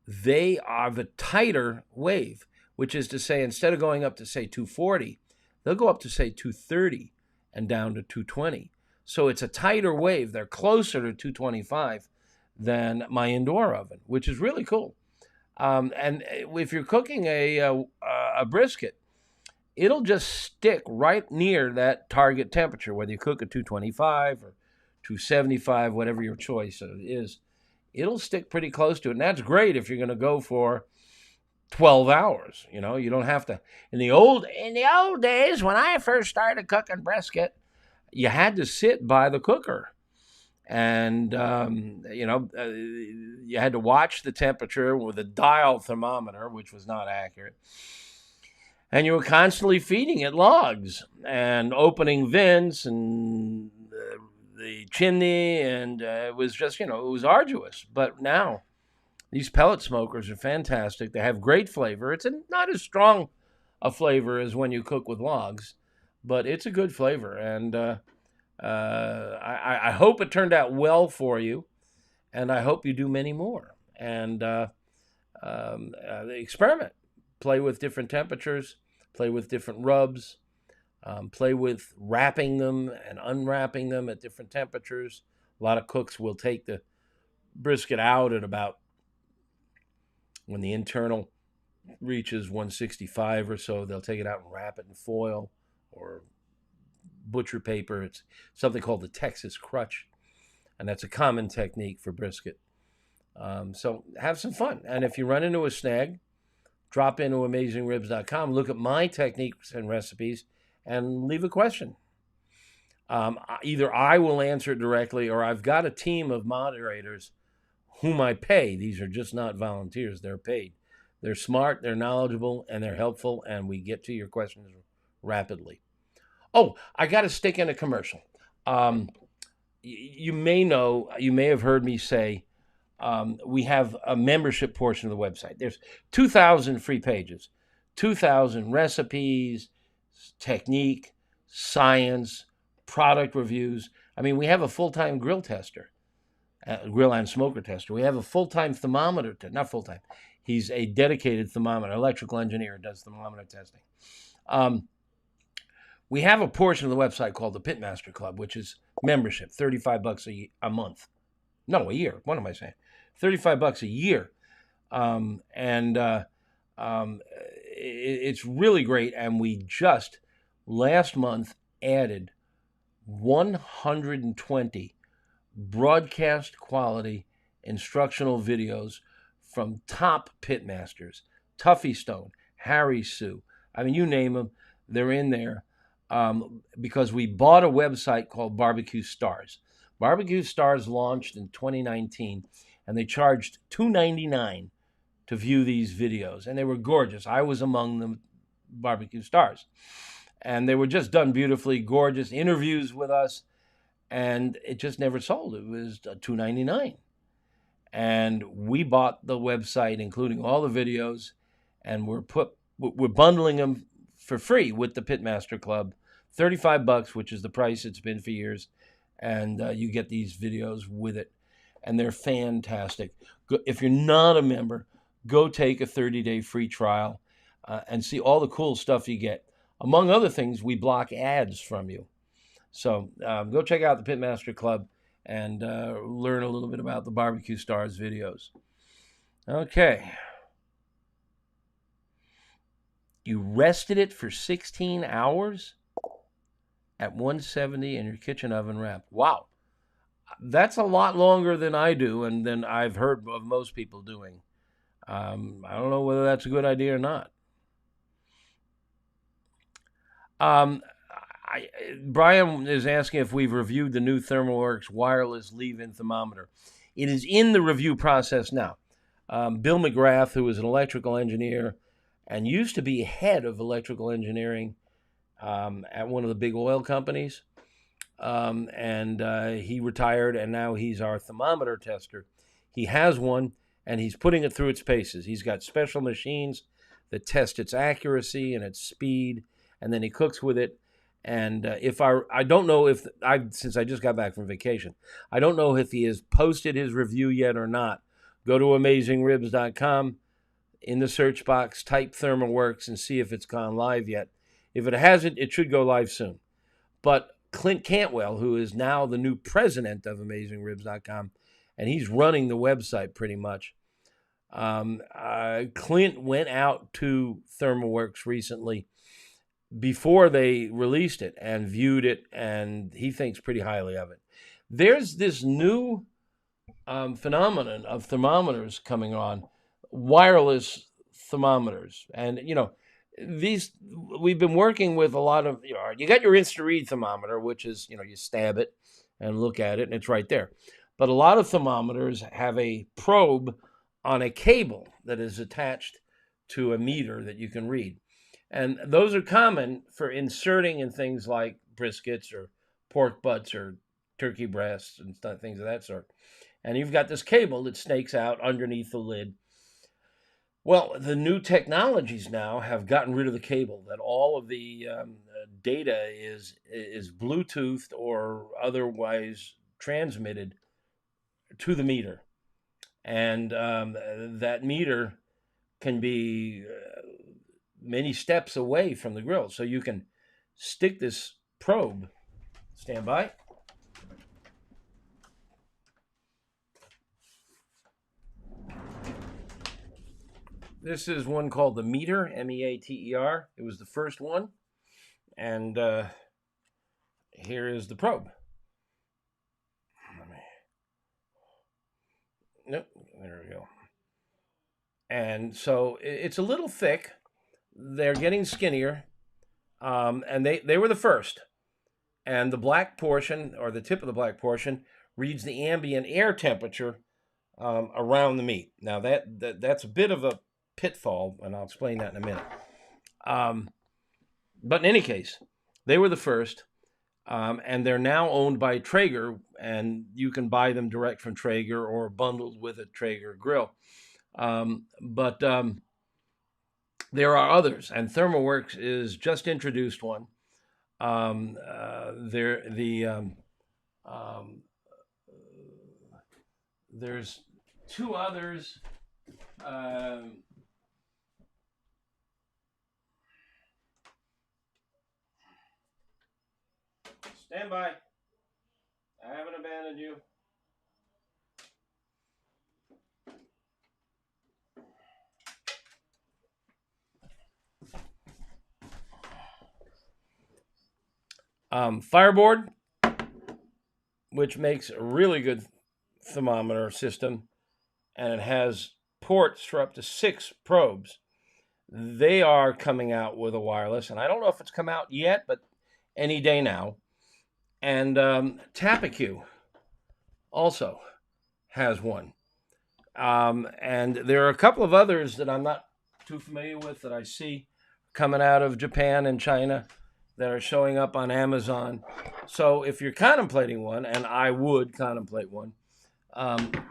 they are the tighter wave, which is to say, instead of going up to, say, 240, they'll go up to, say, 230 and down to 220. So it's a tighter wave. They're closer to 225 than my indoor oven, which is really cool. And if you're cooking a brisket, it'll just stick right near that target temperature, whether you cook at 225 or 275, whatever your choice is. It'll stick pretty close to it. And that's great if you're going to go for 12 hours. You know, you don't have to. In the old days, when I first started cooking brisket, you had to sit by the cooker. And, you had to watch the temperature with a dial thermometer, which was not accurate. And you were constantly feeding it logs and opening vents and the chimney. And it was just, it was arduous. But now these pellet smokers are fantastic. They have great flavor. It's not as strong a flavor as when you cook with logs, but it's a good flavor. And I hope it turned out well for you, and I hope you do many more. And experiment. Play with different temperatures, play with different rubs, play with wrapping them and unwrapping them at different temperatures. A lot of cooks will take the brisket out at about when the internal reaches 165 or so. They'll take it out and wrap it in foil or butcher paper. It's something called the Texas crutch, and that's a common technique for brisket. So have some fun. And if you run into a snag, drop into AmazingRibs.com, look at my techniques and recipes, and leave a question. Either I will answer it directly, or I've got a team of moderators whom I pay. These are just not volunteers. They're paid. They're smart, they're knowledgeable, and they're helpful, and we get to your questions rapidly. Oh, I got to stick in a commercial. You may have heard me say we have a membership portion of the website. There's 2,000 free pages, 2,000 recipes, technique, science, product reviews. I mean, we have a full-time grill tester, grill and smoker tester. We have a full-time thermometer, not full-time. He's a dedicated thermometer, electrical engineer, does thermometer testing. We have a portion of the website called the Pitmaster Club, which is membership, $35 a month. No, a year. What am I saying? $35 a year. It's really great. And we just last month added 120 broadcast quality instructional videos from top pitmasters, Tuffy Stone, Harry Sue. I mean, you name them, they're in there. Because we bought a website called Barbecue Stars. Barbecue Stars launched in 2019, and they charged $2.99 to view these videos, and they were gorgeous. I was among the Barbecue Stars, and they were just done beautifully, gorgeous interviews with us, and it just never sold. It was $2.99, and we bought the website, including all the videos, and we're bundling them for free with the Pitmaster Club. $35, which is the price it's been for years, and you get these videos with it, and they're fantastic. If you're not a member, go take a 30-day free trial and see all the cool stuff you get. Among other things, we block ads from you. So go check out the Pitmaster Club and learn a little bit about the Barbecue Stars videos. Okay. You rested it for 16 hours at 170 in your kitchen oven wrap. Wow. That's a lot longer than I do and than I've heard of most people doing. I don't know whether that's a good idea or not. Brian is asking if we've reviewed the new ThermalWorks wireless leave-in thermometer. It is in the review process now. Bill McGrath, who is an electrical engineer and used to be head of electrical engineering at one of the big oil companies, and he retired, and now he's our thermometer tester. He has one, and he's putting it through its paces. He's got special machines that test its accuracy and its speed, and then he cooks with it. And I don't know if since I just got back from vacation, I don't know if he has posted his review yet or not. Go to AmazingRibs.com. In the search box, type ThermalWorks and see if it's gone live yet. If it hasn't, it should go live soon. But Clint Cantwell, who is now the new president of AmazingRibs.com, and he's running the website pretty much. Clint went out to ThermalWorks recently before they released it and viewed it, and he thinks pretty highly of it. There's this new phenomenon of thermometers coming on, wireless thermometers. And, these, we've been working with a lot of, you got your Insta-Read thermometer, which is, you stab it and look at it and it's right there. But a lot of thermometers have a probe on a cable that is attached to a meter that you can read. And those are common for inserting in things like briskets or pork butts or turkey breasts and things of that sort. And you've got this cable that snakes out underneath the lid. Well, the new technologies now have gotten rid of the cable, that all of the data is Bluetoothed or otherwise transmitted to the meter. And that meter can be many steps away from the grill. So you can stick this probe, stand by. This is one called the Meter, M-E-A-T-E-R. It was the first one. And here is the probe. Nope, there we go. And so it's a little thick. They're getting skinnier. And they were the first. And the black portion, or the tip of the black portion, reads the ambient air temperature around the meat. Now, that's a bit of a pitfall, and I'll explain that in a minute. But in any case, they were the first, and they're now owned by Traeger, and you can buy them direct from Traeger or bundled with a Traeger grill. But there are others, and ThermalWorks is just introduced one. There's two others. Stand by. I haven't abandoned you. Fireboard, which makes a really good thermometer system, and it has ports for up to 6 probes. They are coming out with a wireless, and I don't know if it's come out yet, but any day now. And Tapacu also has one. And there are a couple of others that I'm not too familiar with that I see coming out of Japan and China that are showing up on Amazon. So if you're contemplating one, and I would contemplate one,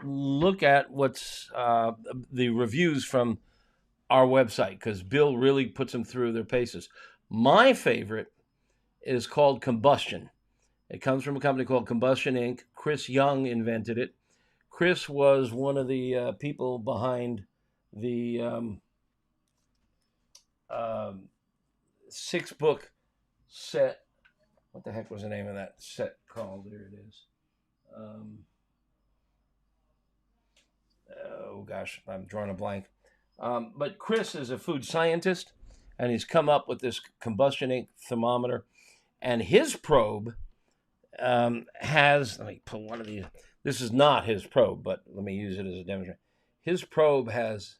look at what's the reviews from our website, because Bill really puts them through their paces. My favorite is called Combustion. It comes from a company called Combustion Inc. Chris Young invented it. Chris was one of the people behind the 6-book set. What the heck was the name of that set called? There it is. Oh gosh, I'm drawing a blank. But Chris is a food scientist, and he's come up with this combustion ink thermometer, and his probe has. Let me pull one of these. This is not his probe, but let me use it as a demonstration. His probe has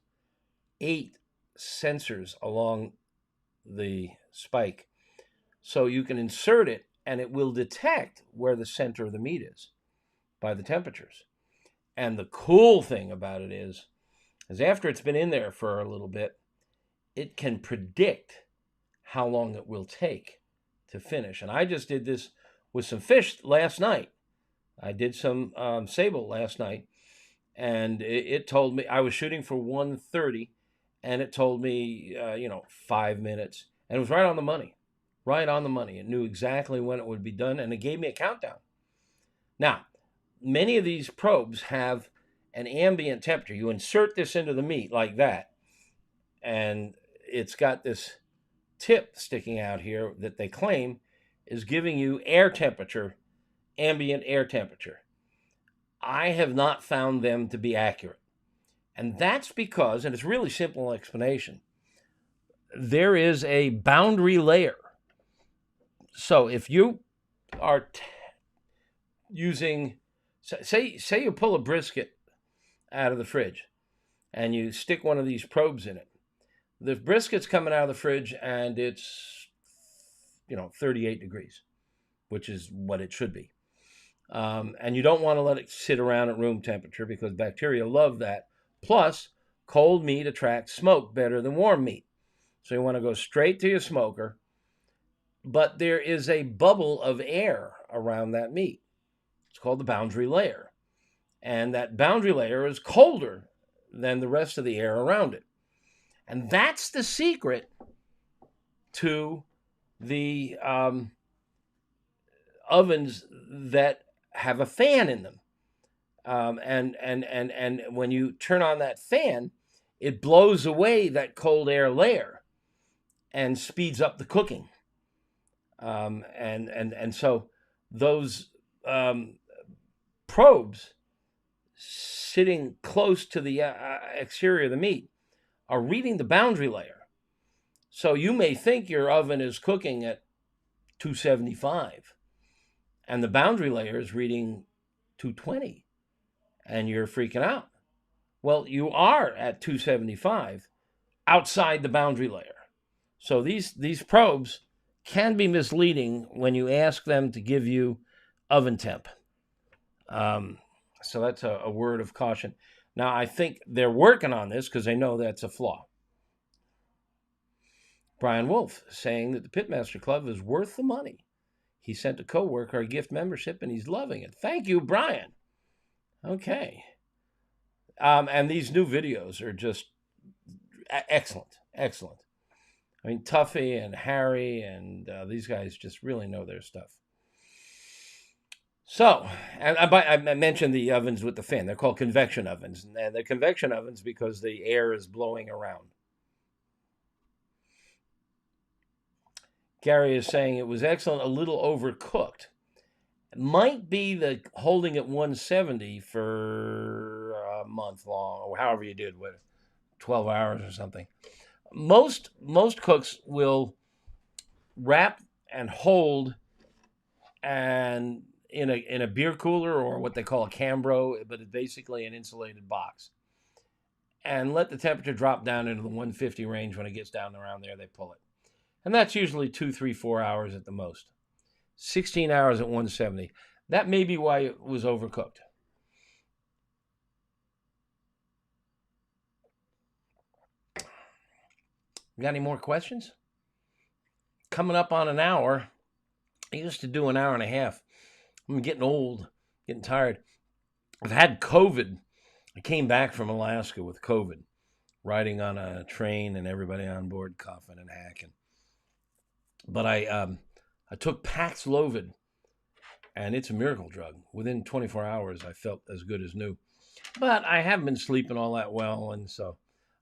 8 sensors along the spike, so you can insert it, and it will detect where the center of the meat is by the temperatures. And the cool thing about it is after it's been in there for a little bit, it can predict how long it will take to finish. And I just did this with some fish last night. I did some sable last night, and it told me I was shooting for 1:30, and it told me 5 minutes, and it was right on the money. Right on the money. It knew exactly when it would be done, and it gave me a countdown. Now, many of these probes have an ambient temperature. You insert this into the meat like that, and it's got this tip sticking out here that they claim is giving you air temperature, ambient air temperature. I have not found them to be accurate. And that's because, and it's really simple explanation, there is a boundary layer. So if you are using, say you pull a brisket out of the fridge and you stick one of these probes in it. The brisket's coming out of the fridge and it's 38 degrees, which is what it should be. And you don't want to let it sit around at room temperature because bacteria love that. Plus, cold meat attracts smoke better than warm meat. So you want to go straight to your smoker, but there is a bubble of air around that meat. It's called the boundary layer. And that boundary layer is colder than the rest of the air around it. And that's the secret to the ovens that have a fan in them. And when you turn on that fan, it blows away that cold air layer and speeds up the cooking. And so those probes sitting close to the exterior of the meat are reading the boundary layer. So you may think your oven is cooking at 275 and the boundary layer is reading 220 and you're freaking out. Well, you are at 275 outside the boundary layer. So these probes can be misleading when you ask them to give you oven temp. So that's a word of caution. Now, I think they're working on this because they know that's a flaw. Brian Wolf saying that the Pitmaster Club is worth the money. He sent a coworker a gift membership and he's loving it. Thank you, Brian. Okay. And these new videos are just excellent. Excellent. I mean, Tuffy and Harry and these guys just really know their stuff. So, and I mentioned the ovens with the fan. They're called convection ovens. And they're convection ovens because the air is blowing around. Gary is saying it was excellent, a little overcooked. It might be the holding at 170 for a month long, or however you did with 12 hours or something. Most cooks will wrap and hold and in a beer cooler or what they call a Cambro, but it's basically an insulated box. And let the temperature drop down into the 150 range. When it gets down around there, they pull it. And that's usually 2, 3, 4 hours at the most. 16 hours at 170. That may be why it was overcooked. Got any more questions? Coming up on an hour. I used to do an hour and a half. I'm getting old, getting tired. I've had COVID. I came back from Alaska with COVID, riding on a train and everybody on board coughing and hacking. But I took Paxlovid, and it's a miracle drug. Within 24 hours, I felt as good as new. But I haven't been sleeping all that well, and so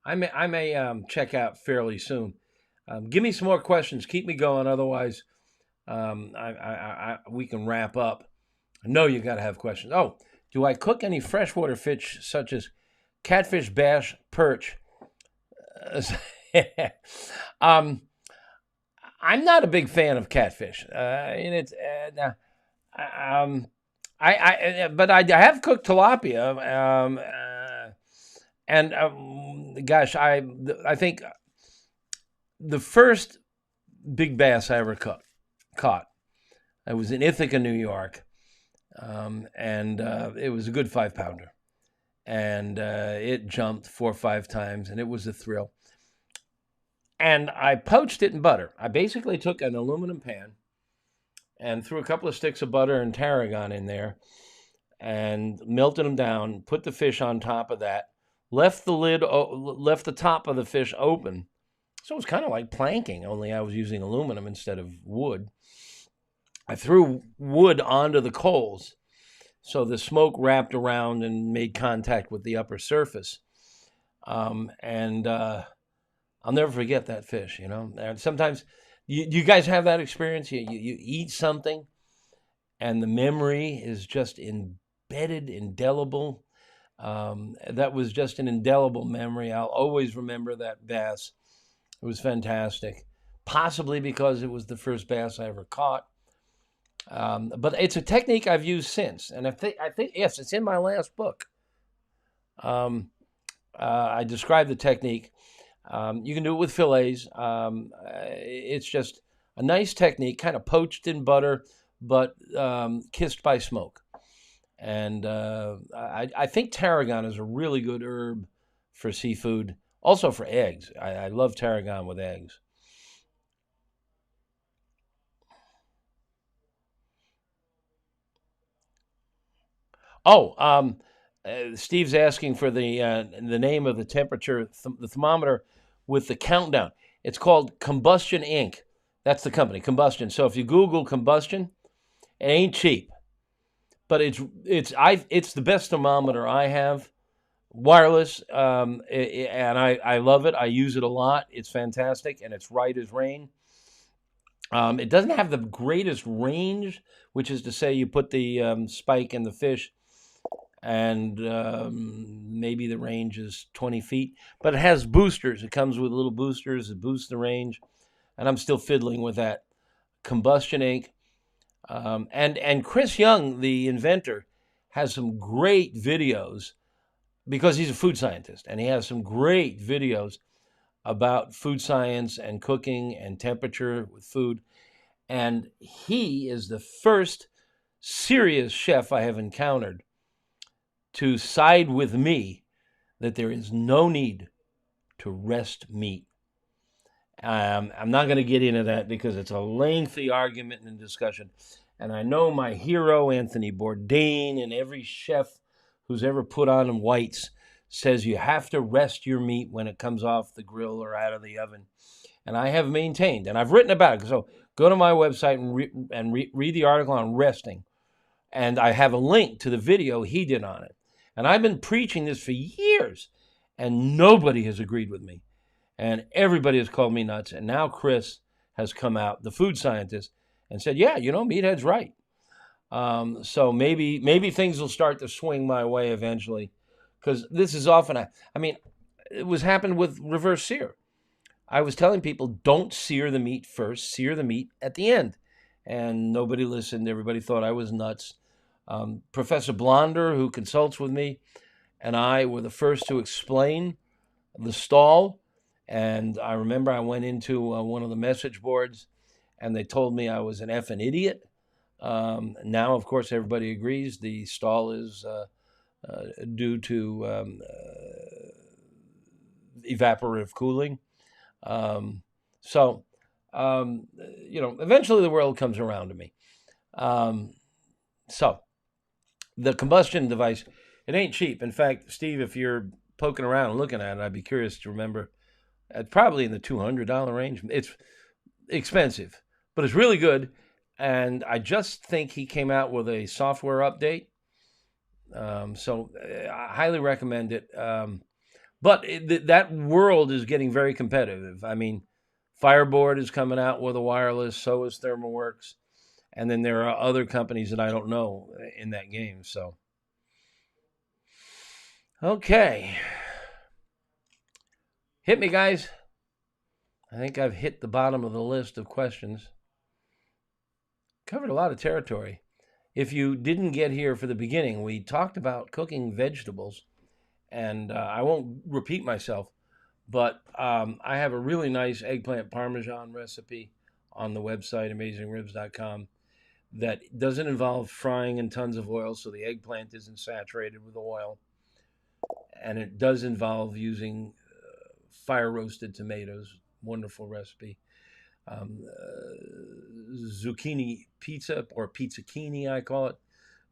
I may check out fairly soon. Give me some more questions. Keep me going. Otherwise, we can wrap up. I know you got to have questions. Oh, do I cook any freshwater fish such as catfish, bass, perch? I'm not a big fan of catfish, and it's but I have cooked tilapia, and gosh, I think the first big bass I ever caught, I was in Ithaca, New York, and it was a good 5-pounder, and it jumped 4 or 5 times, and it was a thrill. And I poached it in butter. I basically took an aluminum pan and threw a couple of sticks of butter and tarragon in there and melted them down, put the fish on top of that, left the top of the fish open. So it was kind of like planking, only I was using aluminum instead of wood. I threw wood onto the coals, so the smoke wrapped around and made contact with the upper surface. I'll never forget that fish, And sometimes, you guys have that experience? You eat something, and the memory is just embedded, indelible. That was just an indelible memory. I'll always remember that bass. It was fantastic, possibly because it was the first bass I ever caught. But it's a technique I've used since, and I think yes, it's in my last book. I describe the technique. You can do it with fillets. It's just a nice technique, kind of poached in butter, but kissed by smoke. And I think tarragon is a really good herb for seafood, also for eggs. I love tarragon with eggs. Oh, Steve's asking for the name of the temperature, the thermometer with the countdown. It's called Combustion Inc. That's the company, Combustion. So if you Google Combustion, it ain't cheap, but it's the best thermometer I have, wireless, and I love it. I use it a lot. It's fantastic, and it's right as rain. It doesn't have the greatest range, which is to say you put the spike in the fish, and maybe the range is 20 feet, but it has boosters. It comes with little boosters that boost the range, and I'm still fiddling with that. Combustion Inc. And Chris Young, the inventor, has some great videos because he's a food scientist, and he has some great videos about food science and cooking and temperature with food. And he is the first serious chef I have encountered to side with me that there is no need to rest meat. I'm not going to get into that because it's a lengthy argument and discussion. And I know my hero, Anthony Bourdain, and every chef who's ever put on whites says you have to rest your meat when it comes off the grill or out of the oven. And I have maintained, and I've written about it. So go to my website and read the article on resting. And I have a link to the video he did on it. And I've been preaching this for years, and nobody has agreed with me. And everybody has called me nuts. And now Chris has come out, the food scientist, and said, yeah, Meathead's right. So maybe things will start to swing my way eventually. Because this is often, it was happened with reverse sear. I was telling people, don't sear the meat first, sear the meat at the end. And nobody listened. Everybody thought I was nuts. Professor Blonder, who consults with me, and I were the first to explain the stall. And I remember I went into one of the message boards, and they told me I was an effing idiot. Now, of course, everybody agrees the stall is due to evaporative cooling. Eventually the world comes around to me. So the combustion device, it ain't cheap. In fact, Steve, if you're poking around and looking at it, I'd be curious to remember, probably in the $200 range. It's expensive, but it's really good. And I just think he came out with a software update. So I highly recommend it. But that world is getting very competitive. I mean, Fireboard is coming out with a wireless, so is ThermalWorks. And then there are other companies that I don't know in that game. So, okay. Hit me, guys. I think I've hit the bottom of the list of questions. Covered a lot of territory. If you didn't get here for the beginning, we talked about cooking vegetables. And I won't repeat myself, but I have a really nice eggplant parmesan recipe on the website, AmazingRibs.com, that doesn't involve frying in tons of oil, so the eggplant isn't saturated with oil. And it does involve using fire-roasted tomatoes. Wonderful recipe. Zucchini pizza, or pizzucchini, I call it.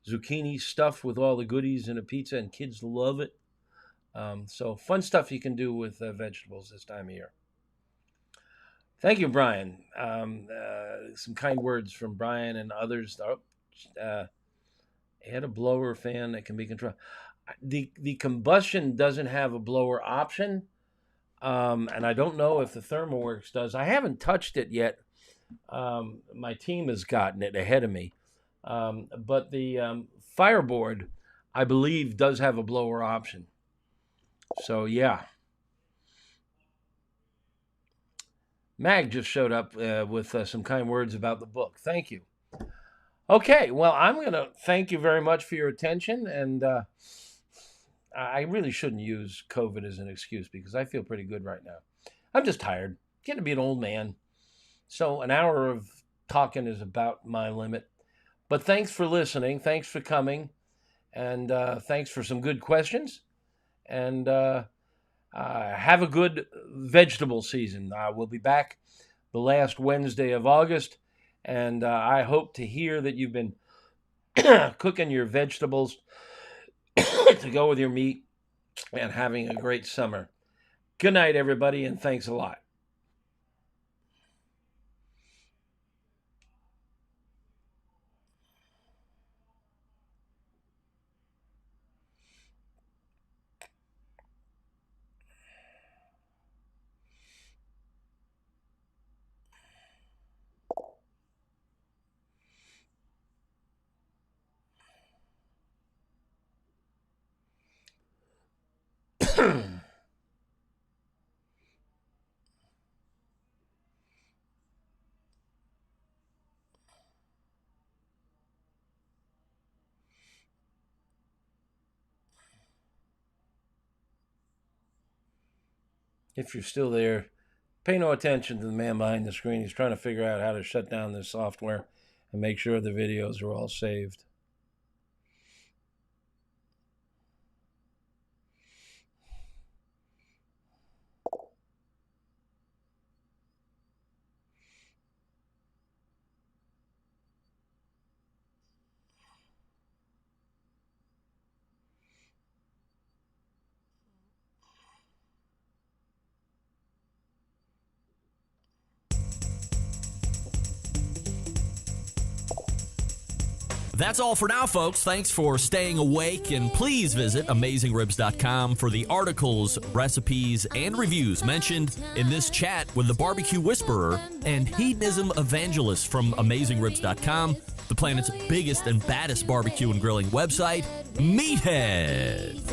Zucchini stuffed with all the goodies in a pizza, and kids love it. So fun stuff you can do with vegetables this time of year. Thank you, Brian. Some kind words from Brian and others. Had a blower fan that can be controlled. The combustion doesn't have a blower option, and I don't know if the ThermalWorks does. I haven't touched it yet. My team has gotten it ahead of me. But the Fireboard, I believe, does have a blower option. So, yeah. Mag just showed up with some kind words about the book. Thank you. Okay, well, I'm going to thank you very much for your attention. And I really shouldn't use COVID as an excuse because I feel pretty good right now. I'm just tired. Getting to be an old man. So an hour of talking is about my limit. But thanks for listening. Thanks for coming. And thanks for some good questions. And have a good vegetable season. We'll be back the last Wednesday of August, and I hope to hear that you've been cooking your vegetables to go with your meat and having a great summer. Good night, everybody, and thanks a lot. If you're still there, pay no attention to the man behind the screen. He's trying to figure out how to shut down this software and make sure the videos are all saved. That's all for now, folks. Thanks for staying awake, and please visit AmazingRibs.com for the articles, recipes, and reviews mentioned in this chat with the Barbecue Whisperer and Hedonism Evangelist from AmazingRibs.com, the planet's biggest and baddest barbecue and grilling website, Meathead.